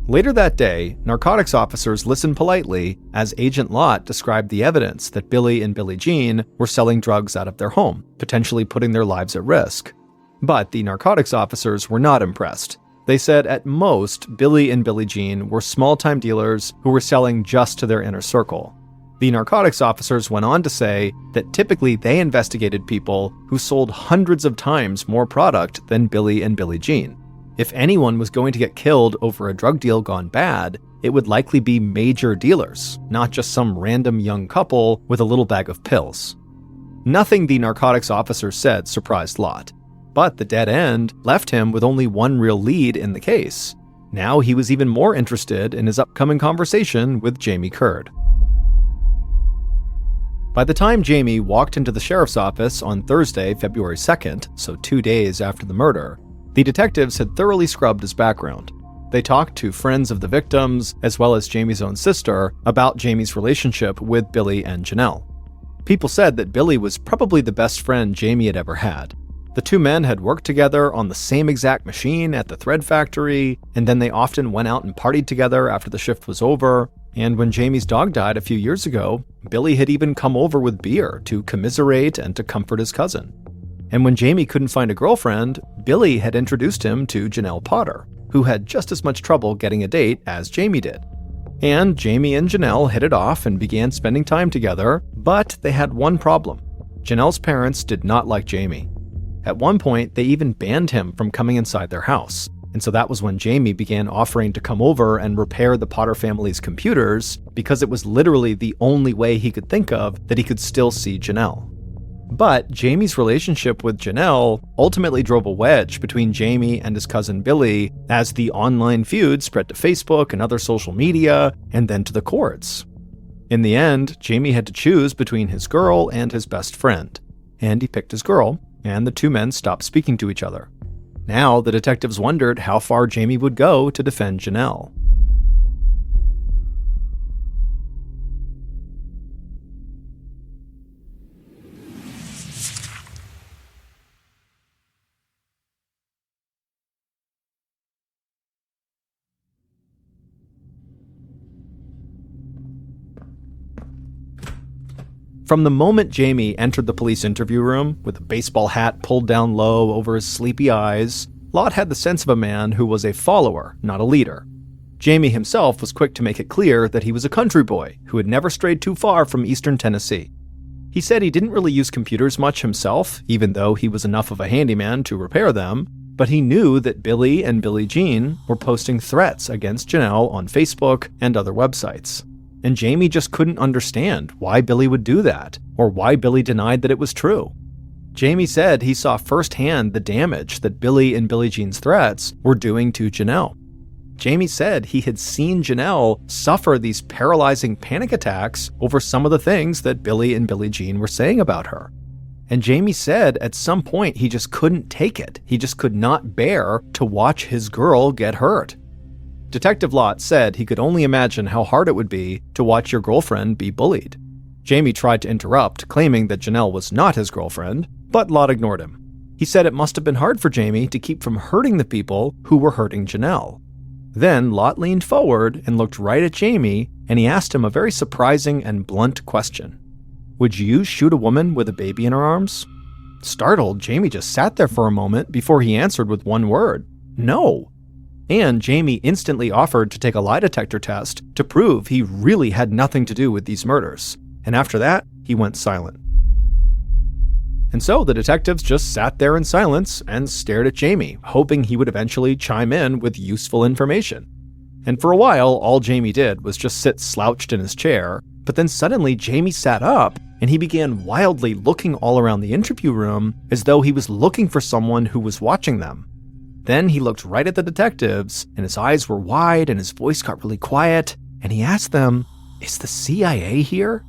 Later that day, narcotics officers listened politely as Agent Lott described the evidence that Billy and Billie Jean were selling drugs out of their home, potentially putting their lives at risk. But the narcotics officers were not impressed. They said at most, Billy and Billie Jean were small-time dealers who were selling just to their inner circle. The narcotics officers went on to say that typically they investigated people who sold hundreds of times more product than Billy and Billie Jean. If anyone was going to get killed over a drug deal gone bad, it would likely be major dealers, not just some random young couple with a little bag of pills. Nothing the narcotics officers said surprised Lott, but the dead end left him with only one real lead in the case. Now he was even more interested in his upcoming conversation with Jamie Curd. By the time Jamie walked into the sheriff's office on Thursday, February 2nd, so 2 days after the murder, the detectives had thoroughly scrubbed his background. They talked to friends of the victims, as well as Jamie's own sister, about Jamie's relationship with Billy and Janelle. People said that Billy was probably the best friend Jamie had ever had. The two men had worked together on the same exact machine at the thread factory, and then they often went out and partied together after the shift was over. And when Jamie's dog died a few years ago, Billy had even come over with beer to commiserate and to comfort his cousin. And when Jamie couldn't find a girlfriend, Billy had introduced him to Janelle Potter, who had just as much trouble getting a date as Jamie did. And Jamie and Janelle hit it off and began spending time together, but they had one problem. Janelle's parents did not like Jamie. At one point, they even banned him from coming inside their house. And so that was when Jamie began offering to come over and repair the Potter family's computers, because it was literally the only way he could think of that he could still see Janelle. But Jamie's relationship with Janelle ultimately drove a wedge between Jamie and his cousin Billy as the online feud spread to Facebook and other social media, and then to the courts. In the end, Jamie had to choose between his girl and his best friend, and he picked his girl, and the two men stopped speaking to each other. Now, the detectives wondered how far Jamie would go to defend Janelle. From the moment Jamie entered the police interview room, with a baseball hat pulled down low over his sleepy eyes, Lott had the sense of a man who was a follower, not a leader. Jamie himself was quick to make it clear that he was a country boy who had never strayed too far from eastern Tennessee. He said he didn't really use computers much himself, even though he was enough of a handyman to repair them, but he knew that Billy and Billie Jean were posting threats against Janelle on Facebook and other websites. And Jamie just couldn't understand why Billy would do that, or why Billy denied that it was true. Jamie said he saw firsthand the damage that Billy and Billie Jean's threats were doing to Janelle. Jamie said he had seen Janelle suffer these paralyzing panic attacks over some of the things that Billy and Billie Jean were saying about her. And Jamie said at some point he just couldn't take it. He just could not bear to watch his girl get hurt. Detective Lott said he could only imagine how hard it would be to watch your girlfriend be bullied. Jamie tried to interrupt, claiming that Janelle was not his girlfriend, but Lott ignored him. He said it must have been hard for Jamie to keep from hurting the people who were hurting Janelle. Then Lott leaned forward and looked right at Jamie, and he asked him a very surprising and blunt question. Would you shoot a woman with a baby in her arms? Startled, Jamie just sat there for a moment before he answered with one word: no. And Jamie instantly offered to take a lie detector test to prove he really had nothing to do with these murders. And after that, he went silent. And so the detectives just sat there in silence and stared at Jamie, hoping he would eventually chime in with useful information. And for a while, all Jamie did was just sit slouched in his chair, but then suddenly Jamie sat up and he began wildly looking all around the interview room as though he was looking for someone who was watching them. Then he looked right at the detectives, and his eyes were wide and his voice got really quiet, and he asked them, "Is the CIA here?"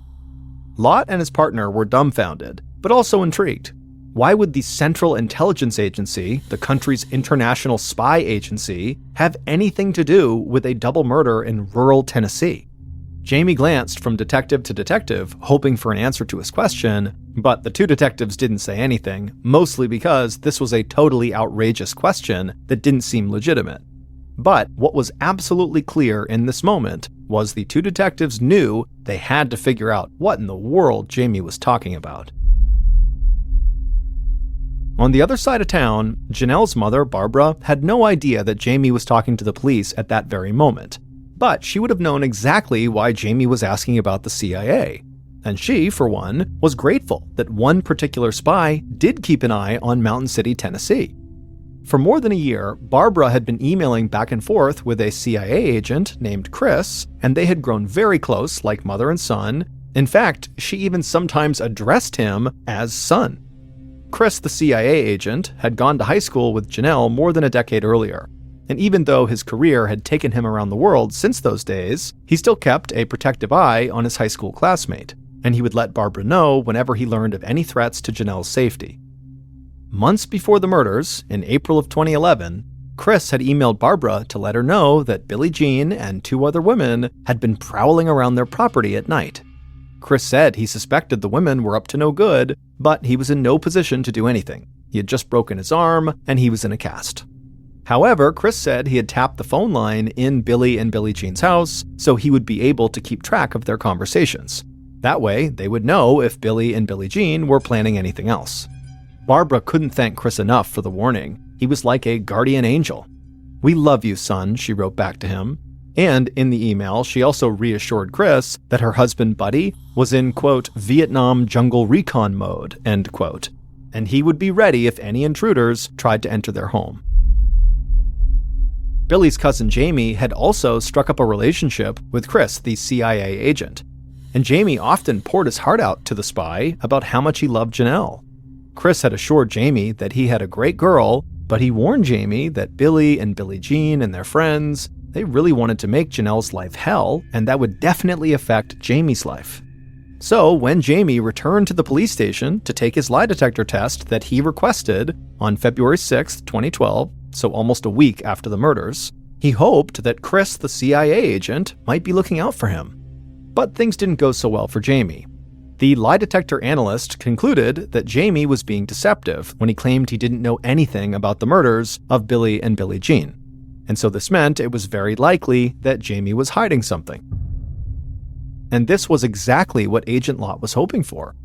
Lott and his partner were dumbfounded, but also intrigued. Why would the Central Intelligence Agency, the country's international spy agency, have anything to do with a double murder in rural Tennessee? Jamie glanced from detective to detective, hoping for an answer to his question, but the two detectives didn't say anything, mostly because this was a totally outrageous question that didn't seem legitimate. But what was absolutely clear in this moment was the two detectives knew they had to figure out what in the world Jamie was talking about. On the other side of town, Janelle's mother, Barbara, had no idea that Jamie was talking to the police at that very moment. But she would have known exactly why Jamie was asking about the CIA. And she, for one, was grateful that one particular spy did keep an eye on Mountain City, Tennessee. For more than a year, Barbara had been emailing back and forth with a CIA agent named Chris, and they had grown very close, like mother and son. In fact, she even sometimes addressed him as son. Chris, the CIA agent, had gone to high school with Janelle more than a decade earlier. And even though his career had taken him around the world since those days, he still kept a protective eye on his high school classmate, and he would let Barbara know whenever he learned of any threats to Janelle's safety. Months before the murders, in April of 2011, Chris had emailed Barbara to let her know that Billie Jean and 2 other women had been prowling around their property at night. Chris said he suspected the women were up to no good, but he was in no position to do anything. He had just broken his arm, and he was in a cast. However, Chris said he had tapped the phone line in Billie and Billie Jean's house, so he would be able to keep track of their conversations. That way, they would know if Billie and Billie Jean were planning anything else. Barbara couldn't thank Chris enough for the warning. He was like a guardian angel. "We love you, son," she wrote back to him. And in the email, she also reassured Chris that her husband, Buddy, was in, quote, Vietnam jungle recon mode, end quote, and he would be ready if any intruders tried to enter their home. Billie's cousin Jamie had also struck up a relationship with Chris, the CIA agent, and Jamie often poured his heart out to the spy about how much he loved Janelle. Chris had assured Jamie that he had a great girl, but he warned Jamie that Billie and Billie Jean and their friends, they really wanted to make Janelle's life hell, and that would definitely affect Jamie's life. So when Jamie returned to the police station to take his lie detector test that he requested on February 6, 2012, so almost a week after the murders, he hoped that Chris, the CIA agent, might be looking out for him. But things didn't go so well for Jamie. The lie detector analyst concluded that Jamie was being deceptive when he claimed he didn't know anything about the murders of Billie and Billie Jean. And so this meant it was very likely that Jamie was hiding something. And this was exactly what Agent Lott was hoping for.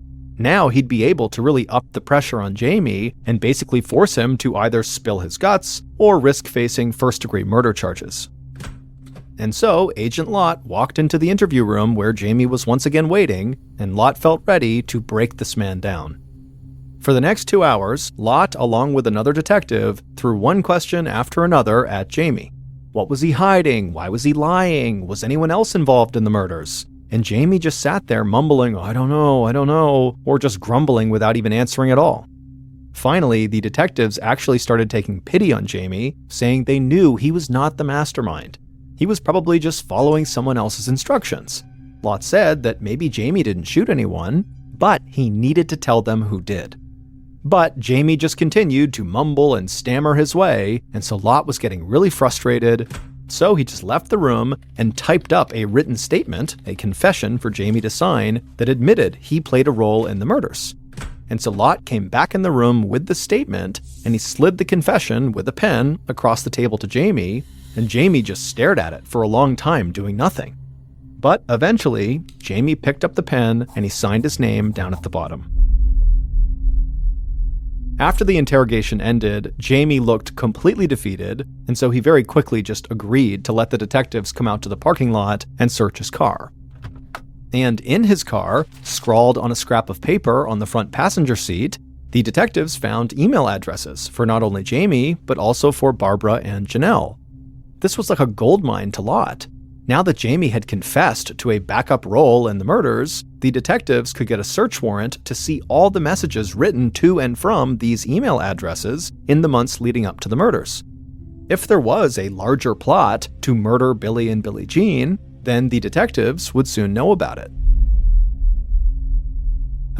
Now he'd be able to really up the pressure on Jamie and basically force him to either spill his guts or risk facing first-degree murder charges. And so Agent Lott walked into the interview room where Jamie was once again waiting, and Lott felt ready to break this man down. For the next 2 hours, Lott, along with another detective, threw one question after another at Jamie. What was he hiding? Why was he lying? Was anyone else involved in the murders? And Jamie just sat there mumbling, I don't know, or just grumbling without even answering at all. Finally, the detectives actually started taking pity on Jamie, saying they knew he was not the mastermind. He was probably just following someone else's instructions. Lott said that maybe Jamie didn't shoot anyone, but he needed to tell them who did. But Jamie just continued to mumble and stammer his way, and so Lott was getting really frustrated. So he just left the room and typed up a written statement, a confession for Jamie to sign, that admitted he played a role in the murders. And so Lott came back in the room with the statement, and he slid the confession with a pen across the table to Jamie, and Jamie just stared at it for a long time, doing nothing. But eventually, Jamie picked up the pen and he signed his name down at the bottom. After the interrogation ended, Jamie looked completely defeated, and so he very quickly just agreed to let the detectives come out to the parking lot and search his car. And in his car, scrawled on a scrap of paper on the front passenger seat, the detectives found email addresses for not only Jamie, but also for Barbara and Janelle. This was like a goldmine to Lott. Now that Jamie had confessed to a backup role in the murders, the detectives could get a search warrant to see all the messages written to and from these email addresses in the months leading up to the murders. If there was a larger plot to murder Billie and Billie Jean, then the detectives would soon know about it.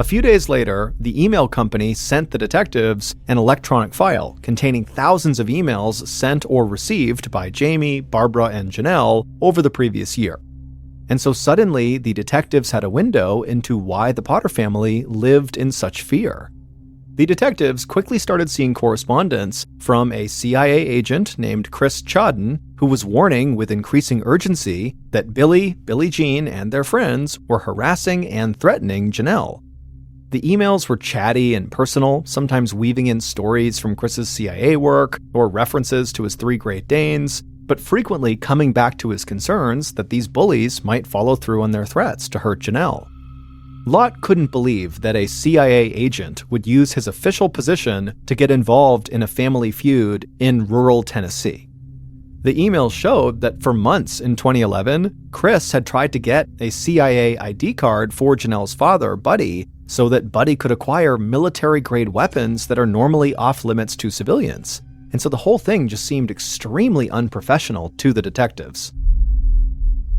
A few days later, the email company sent the detectives an electronic file containing thousands of emails sent or received by Jamie, Barbara, and Janelle over the previous year. And so suddenly, the detectives had a window into why the Potter family lived in such fear. The detectives quickly started seeing correspondence from a CIA agent named Chris Chodden, who was warning with increasing urgency that Billie, Billie Jean, and their friends were harassing and threatening Janelle. The emails were chatty and personal, sometimes weaving in stories from Chris's CIA work or references to his 3 Great Danes, but frequently coming back to his concerns that these bullies might follow through on their threats to hurt Janelle. Lott couldn't believe that a CIA agent would use his official position to get involved in a family feud in rural Tennessee. The emails showed that for months in 2011, Chris had tried to get a CIA ID card for Janelle's father, Buddy, so that Buddy could acquire military-grade weapons that are normally off-limits to civilians. And so the whole thing just seemed extremely unprofessional to the detectives.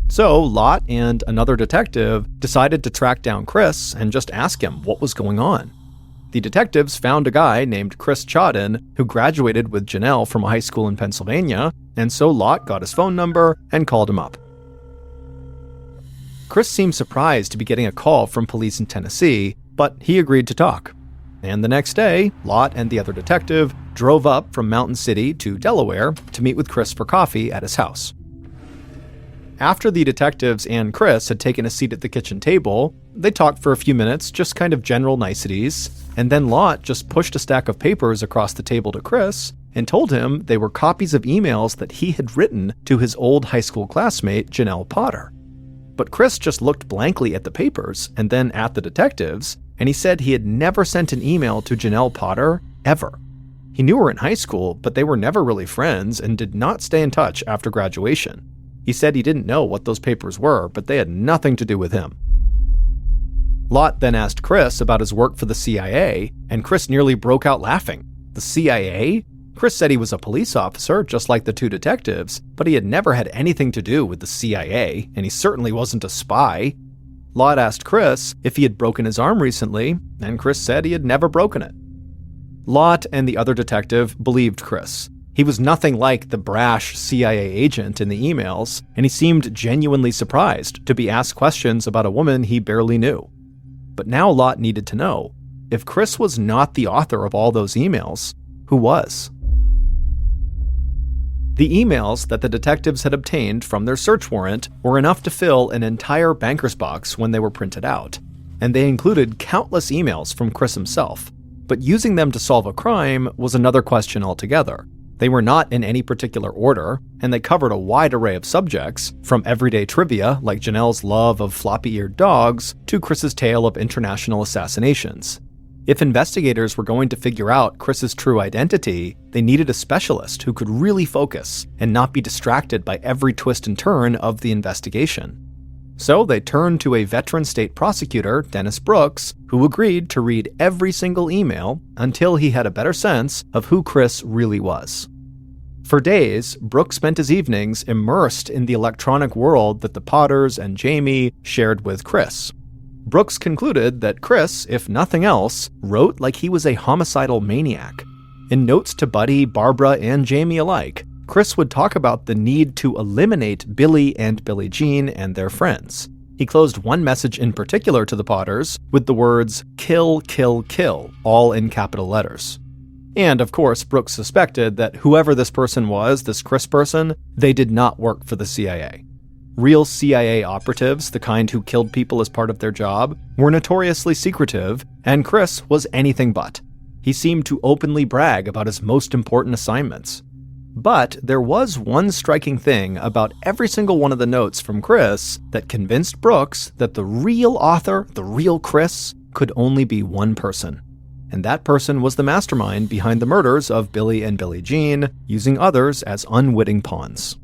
So Lott and another detective decided to track down Chris and just ask him what was going on. The detectives found a guy named Chris Chodden who graduated with Janelle from a high school in Pennsylvania, and so Lott got his phone number and called him up. Chris seemed surprised to be getting a call from police in Tennessee, but he agreed to talk. And the next day, Lott and the other detective drove up from Mountain City to Delaware to meet with Chris for coffee at his house. After the detectives and Chris had taken a seat at the kitchen table, they talked for a few minutes, just kind of general niceties, and then Lott just pushed a stack of papers across the table to Chris and told him they were copies of emails that he had written to his old high school classmate, Janelle Potter. But Chris just looked blankly at the papers and then at the detectives, and he said he had never sent an email to Janelle Potter, ever. He knew her in high school, but they were never really friends and did not stay in touch after graduation. He said he didn't know what those papers were, but they had nothing to do with him. Lott then asked Chris about his work for the CIA, and Chris nearly broke out laughing. The CIA? Chris said he was a police officer, just like the two detectives, but he had never had anything to do with the CIA, and he certainly wasn't a spy. Lott asked Chris if he had broken his arm recently, and Chris said he had never broken it. Lott and the other detective believed Chris. He was nothing like the brash CIA agent in the emails, and he seemed genuinely surprised to be asked questions about a woman he barely knew. But now Lott needed to know, if Chris was not the author of all those emails, who was? The emails that the detectives had obtained from their search warrant were enough to fill an entire banker's box when they were printed out, and they included countless emails from Chris himself. But using them to solve a crime was another question altogether. They were not in any particular order, and they covered a wide array of subjects, from everyday trivia like Janelle's love of floppy-eared dogs to Chris's tale of international assassinations. If investigators were going to figure out Chris's true identity, they needed a specialist who could really focus and not be distracted by every twist and turn of the investigation. So they turned to a veteran state prosecutor, Dennis Brooks, who agreed to read every single email until he had a better sense of who Chris really was. For days, Brooks spent his evenings immersed in the electronic world that the Potters and Jamie shared with Chris. Brooks concluded that Chris, if nothing else, wrote like he was a homicidal maniac. In notes to Buddy, Barbara, and Jamie alike, Chris would talk about the need to eliminate Billy and Billie Jean and their friends. He closed one message in particular to the Potters with the words, "Kill, kill, kill," all in capital letters. And of course, Brooks suspected that whoever this person was, this Chris person, they did not work for the CIA. Real CIA operatives, the kind who killed people as part of their job, were notoriously secretive, and Chris was anything but. He seemed to openly brag about his most important assignments. But there was one striking thing about every single one of the notes from Chris that convinced Brooks that the real author, the real Chris, could only be one person. And that person was the mastermind behind the murders of Billy and Billie Jean, using others as unwitting pawns.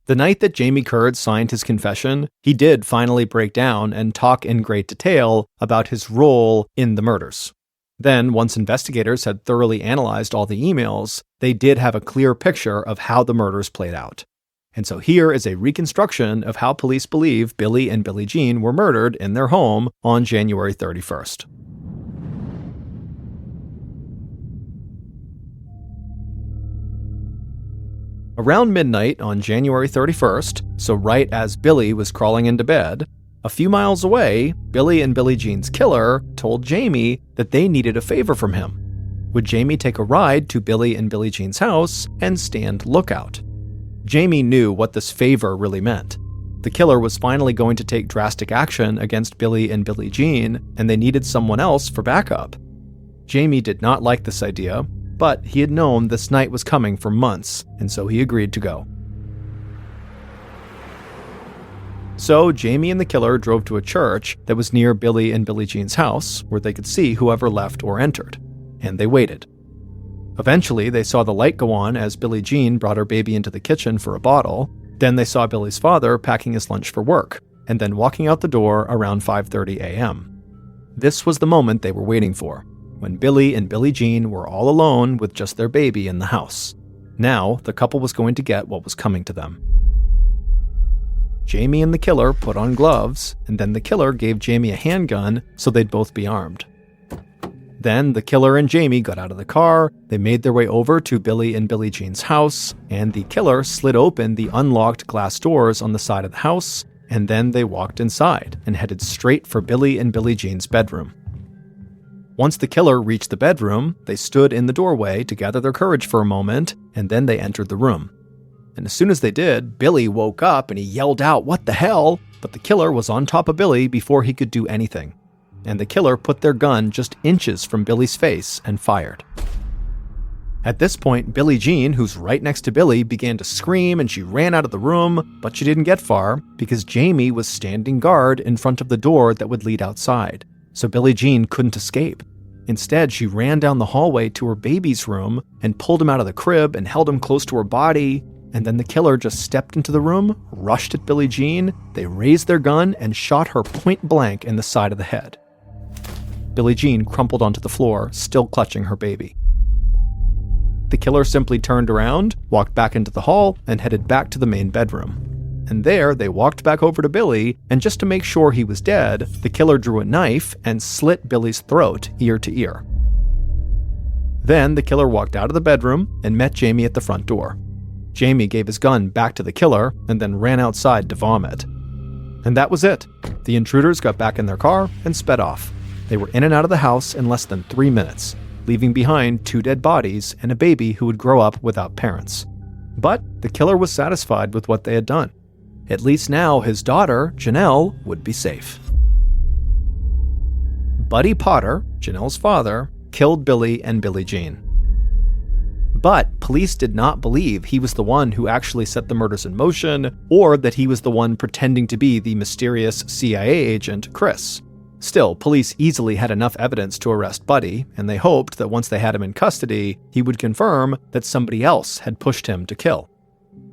The night that Jamie Curd signed his confession, he did finally break down and talk in great detail about his role in the murders. Then, once investigators had thoroughly analyzed all the emails, they did have a clear picture of how the murders played out. And so here is a reconstruction of how police believe Billy and Billie Jean were murdered in their home on January 31st. Around midnight on January 31st, so right as Billy was crawling into bed, a few miles away, Billy and Billie Jean's killer told Jamie that they needed a favor from him. Would Jamie take a ride to Billy and Billie Jean's house and stand lookout? Jamie knew what this favor really meant. The killer was finally going to take drastic action against Billy and Billie Jean, and they needed someone else for backup. Jamie did not like this idea, but he had known this night was coming for months, and so he agreed to go. So Jamie and the killer drove to a church that was near Billy and Billie Jean's house, where they could see whoever left or entered, and they waited. Eventually, they saw the light go on as Billie Jean brought her baby into the kitchen for a bottle. Then they saw Billy's father packing his lunch for work, and then walking out the door around 5:30 a.m. This was the moment they were waiting for, when Billy and Billie Jean were all alone with just their baby in the house. Now, the couple was going to get what was coming to them. Jamie and the killer put on gloves, and then the killer gave Jamie a handgun so they'd both be armed. Then the killer and Jamie got out of the car, they made their way over to Billy and Billie Jean's house, and the killer slid open the unlocked glass doors on the side of the house, and then they walked inside and headed straight for Billy and Billie Jean's bedroom. Once the killer reached the bedroom, they stood in the doorway to gather their courage for a moment, and then they entered the room. And as soon as they did, Billy woke up and he yelled out, "What the hell?" But the killer was on top of Billy before he could do anything. And the killer put their gun just inches from Billy's face and fired. At this point, Billie Jean, who's right next to Billy, began to scream and she ran out of the room, but she didn't get far because Jamie was standing guard in front of the door that would lead outside, so Billie Jean couldn't escape. Instead, she ran down the hallway to her baby's room and pulled him out of the crib and held him close to her body, and then the killer just stepped into the room, rushed at Billie Jean, they raised their gun and shot her point blank in the side of the head. Billie Jean crumpled onto the floor, still clutching her baby. The killer simply turned around, walked back into the hall, and headed back to the main bedroom. And there, they walked back over to Billy, and just to make sure he was dead, the killer drew a knife and slit Billy's throat, ear to ear. Then, the killer walked out of the bedroom and met Jamie at the front door. Jamie gave his gun back to the killer and then ran outside to vomit. And that was it. The intruders got back in their car and sped off. They were in and out of the house in less than 3 minutes, leaving behind 2 dead bodies and a baby who would grow up without parents. But the killer was satisfied with what they had done. At least now his daughter, Janelle, would be safe. Buddy Potter, Janelle's father, killed Billy and Billie Jean. But police did not believe he was the one who actually set the murders in motion, or that he was the one pretending to be the mysterious CIA agent, Chris. Still, police easily had enough evidence to arrest Buddy, and they hoped that once they had him in custody, he would confirm that somebody else had pushed him to kill.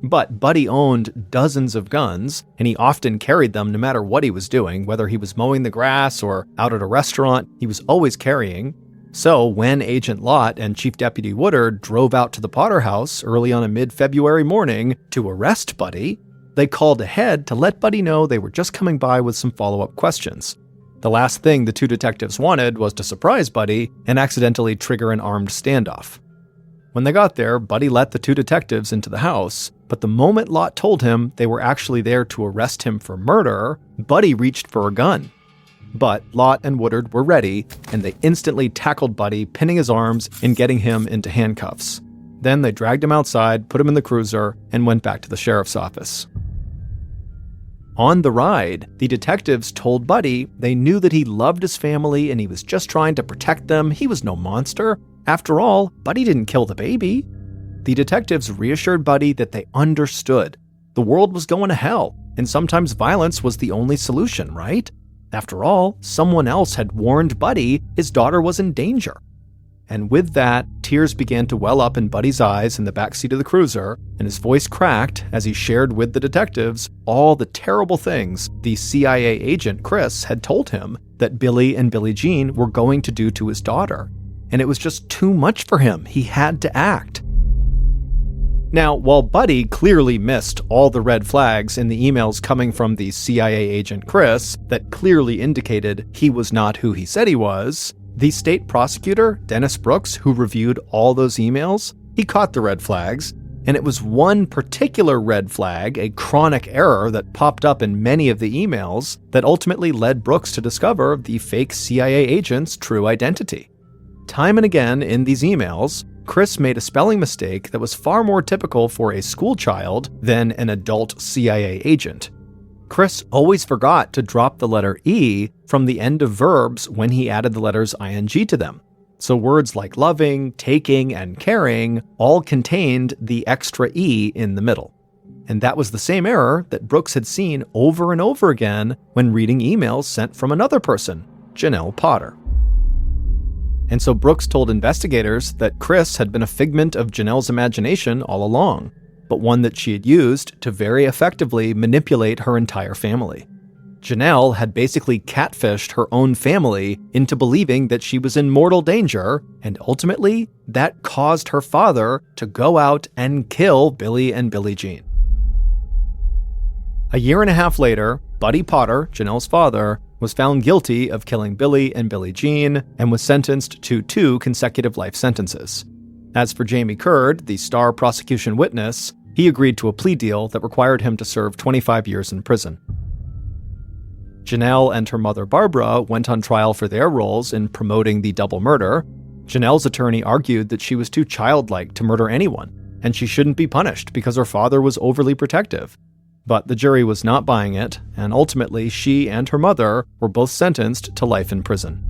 But Buddy owned dozens of guns, and he often carried them no matter what he was doing, whether he was mowing the grass or out at a restaurant, he was always carrying. So when Agent Lott and Chief Deputy Woodard drove out to the Potter house early on a mid-February morning to arrest Buddy, they called ahead to let Buddy know they were just coming by with some follow-up questions. The last thing the 2 detectives wanted was to surprise Buddy and accidentally trigger an armed standoff. When they got there, Buddy let the 2 detectives into the house, but the moment Lott told him they were actually there to arrest him for murder, Buddy reached for a gun. But Lott and Woodard were ready, and they instantly tackled Buddy, pinning his arms and getting him into handcuffs. Then they dragged him outside, put him in the cruiser, and went back to the sheriff's office. On the ride, the detectives told Buddy they knew that he loved his family and he was just trying to protect them. He was no monster. After all, Buddy didn't kill the baby. The detectives reassured Buddy that they understood. The world was going to hell, and sometimes violence was the only solution, right? After all, someone else had warned Buddy his daughter was in danger. And with that, tears began to well up in Buddy's eyes in the backseat of the cruiser, and his voice cracked as he shared with the detectives all the terrible things the CIA agent Chris had told him that Billy and Billie Jean were going to do to his daughter. And it was just too much for him. He had to act. Now, while Buddy clearly missed all the red flags in the emails coming from the CIA agent Chris that clearly indicated he was not who he said he was, the state prosecutor, Dennis Brooks, who reviewed all those emails, he caught the red flags, and it was one particular red flag, a chronic error that popped up in many of the emails, that ultimately led Brooks to discover the fake CIA agent's true identity. Time and again in these emails, Chris made a spelling mistake that was far more typical for a schoolchild than an adult CIA agent. Chris always forgot to drop the letter E from the end of verbs when he added the letters ing to them. So words like loving, taking, and caring all contained the extra E in the middle. And that was the same error that Brooks had seen over and over again when reading emails sent from another person, Janelle Potter. And so Brooks told investigators that Chris had been a figment of Janelle's imagination all along, but one that she had used to very effectively manipulate her entire family. Janelle had basically catfished her own family into believing that she was in mortal danger, and ultimately, that caused her father to go out and kill Billy and Billie Jean. A year and a half later, Buddy Potter, Janelle's father, was found guilty of killing Billy and Billie Jean and was sentenced to 2 consecutive life sentences. As for Jamie Curd, the star prosecution witness, he agreed to a plea deal that required him to serve 25 years in prison. Janelle and her mother Barbara went on trial for their roles in promoting the double murder. Janelle's attorney argued that she was too childlike to murder anyone, and she shouldn't be punished because her father was overly protective. But the jury was not buying it, and ultimately she and her mother were both sentenced to life in prison.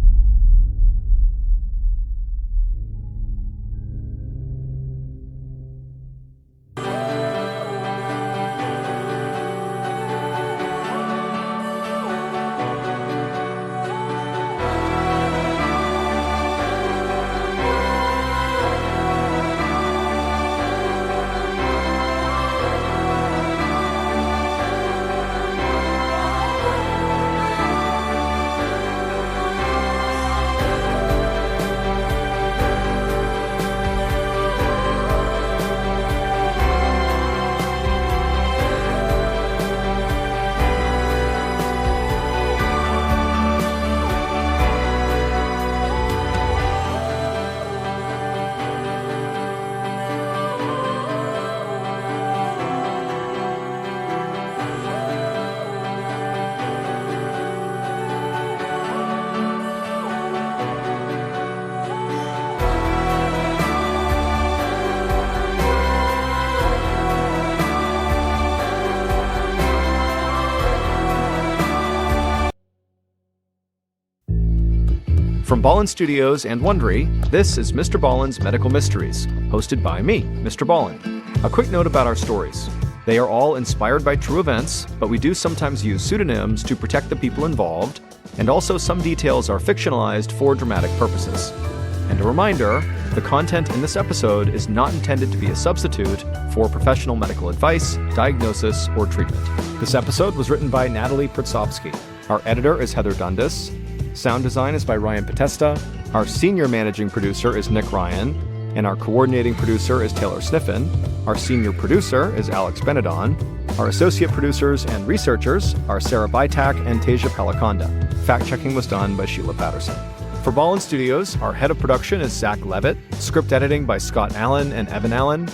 From Ballin Studios and Wondery, this is MrBallen's Medical Mysteries, hosted by me, Mr. Ballen. A quick note about our stories. They are all inspired by true events, but we do sometimes use pseudonyms to protect the people involved, and also some details are fictionalized for dramatic purposes. And a reminder, the content in this episode is not intended to be a substitute for professional medical advice, diagnosis, or treatment. This episode was written by Natalie Pritzovsky. Our editor is Heather Dundas. Sound design is by Ryan Potesta. Our senior managing producer is Nick Ryan. And our coordinating producer is Taylor Sniffen. Our senior producer is Alex Benedon. Our associate producers and researchers are Sarah Bytak and Tasia Palakonda. Fact-checking was done by Sheila Patterson. For Ballin Studios, our head of production is Zach Levitt. Script editing by Scott Allen and Evan Allen.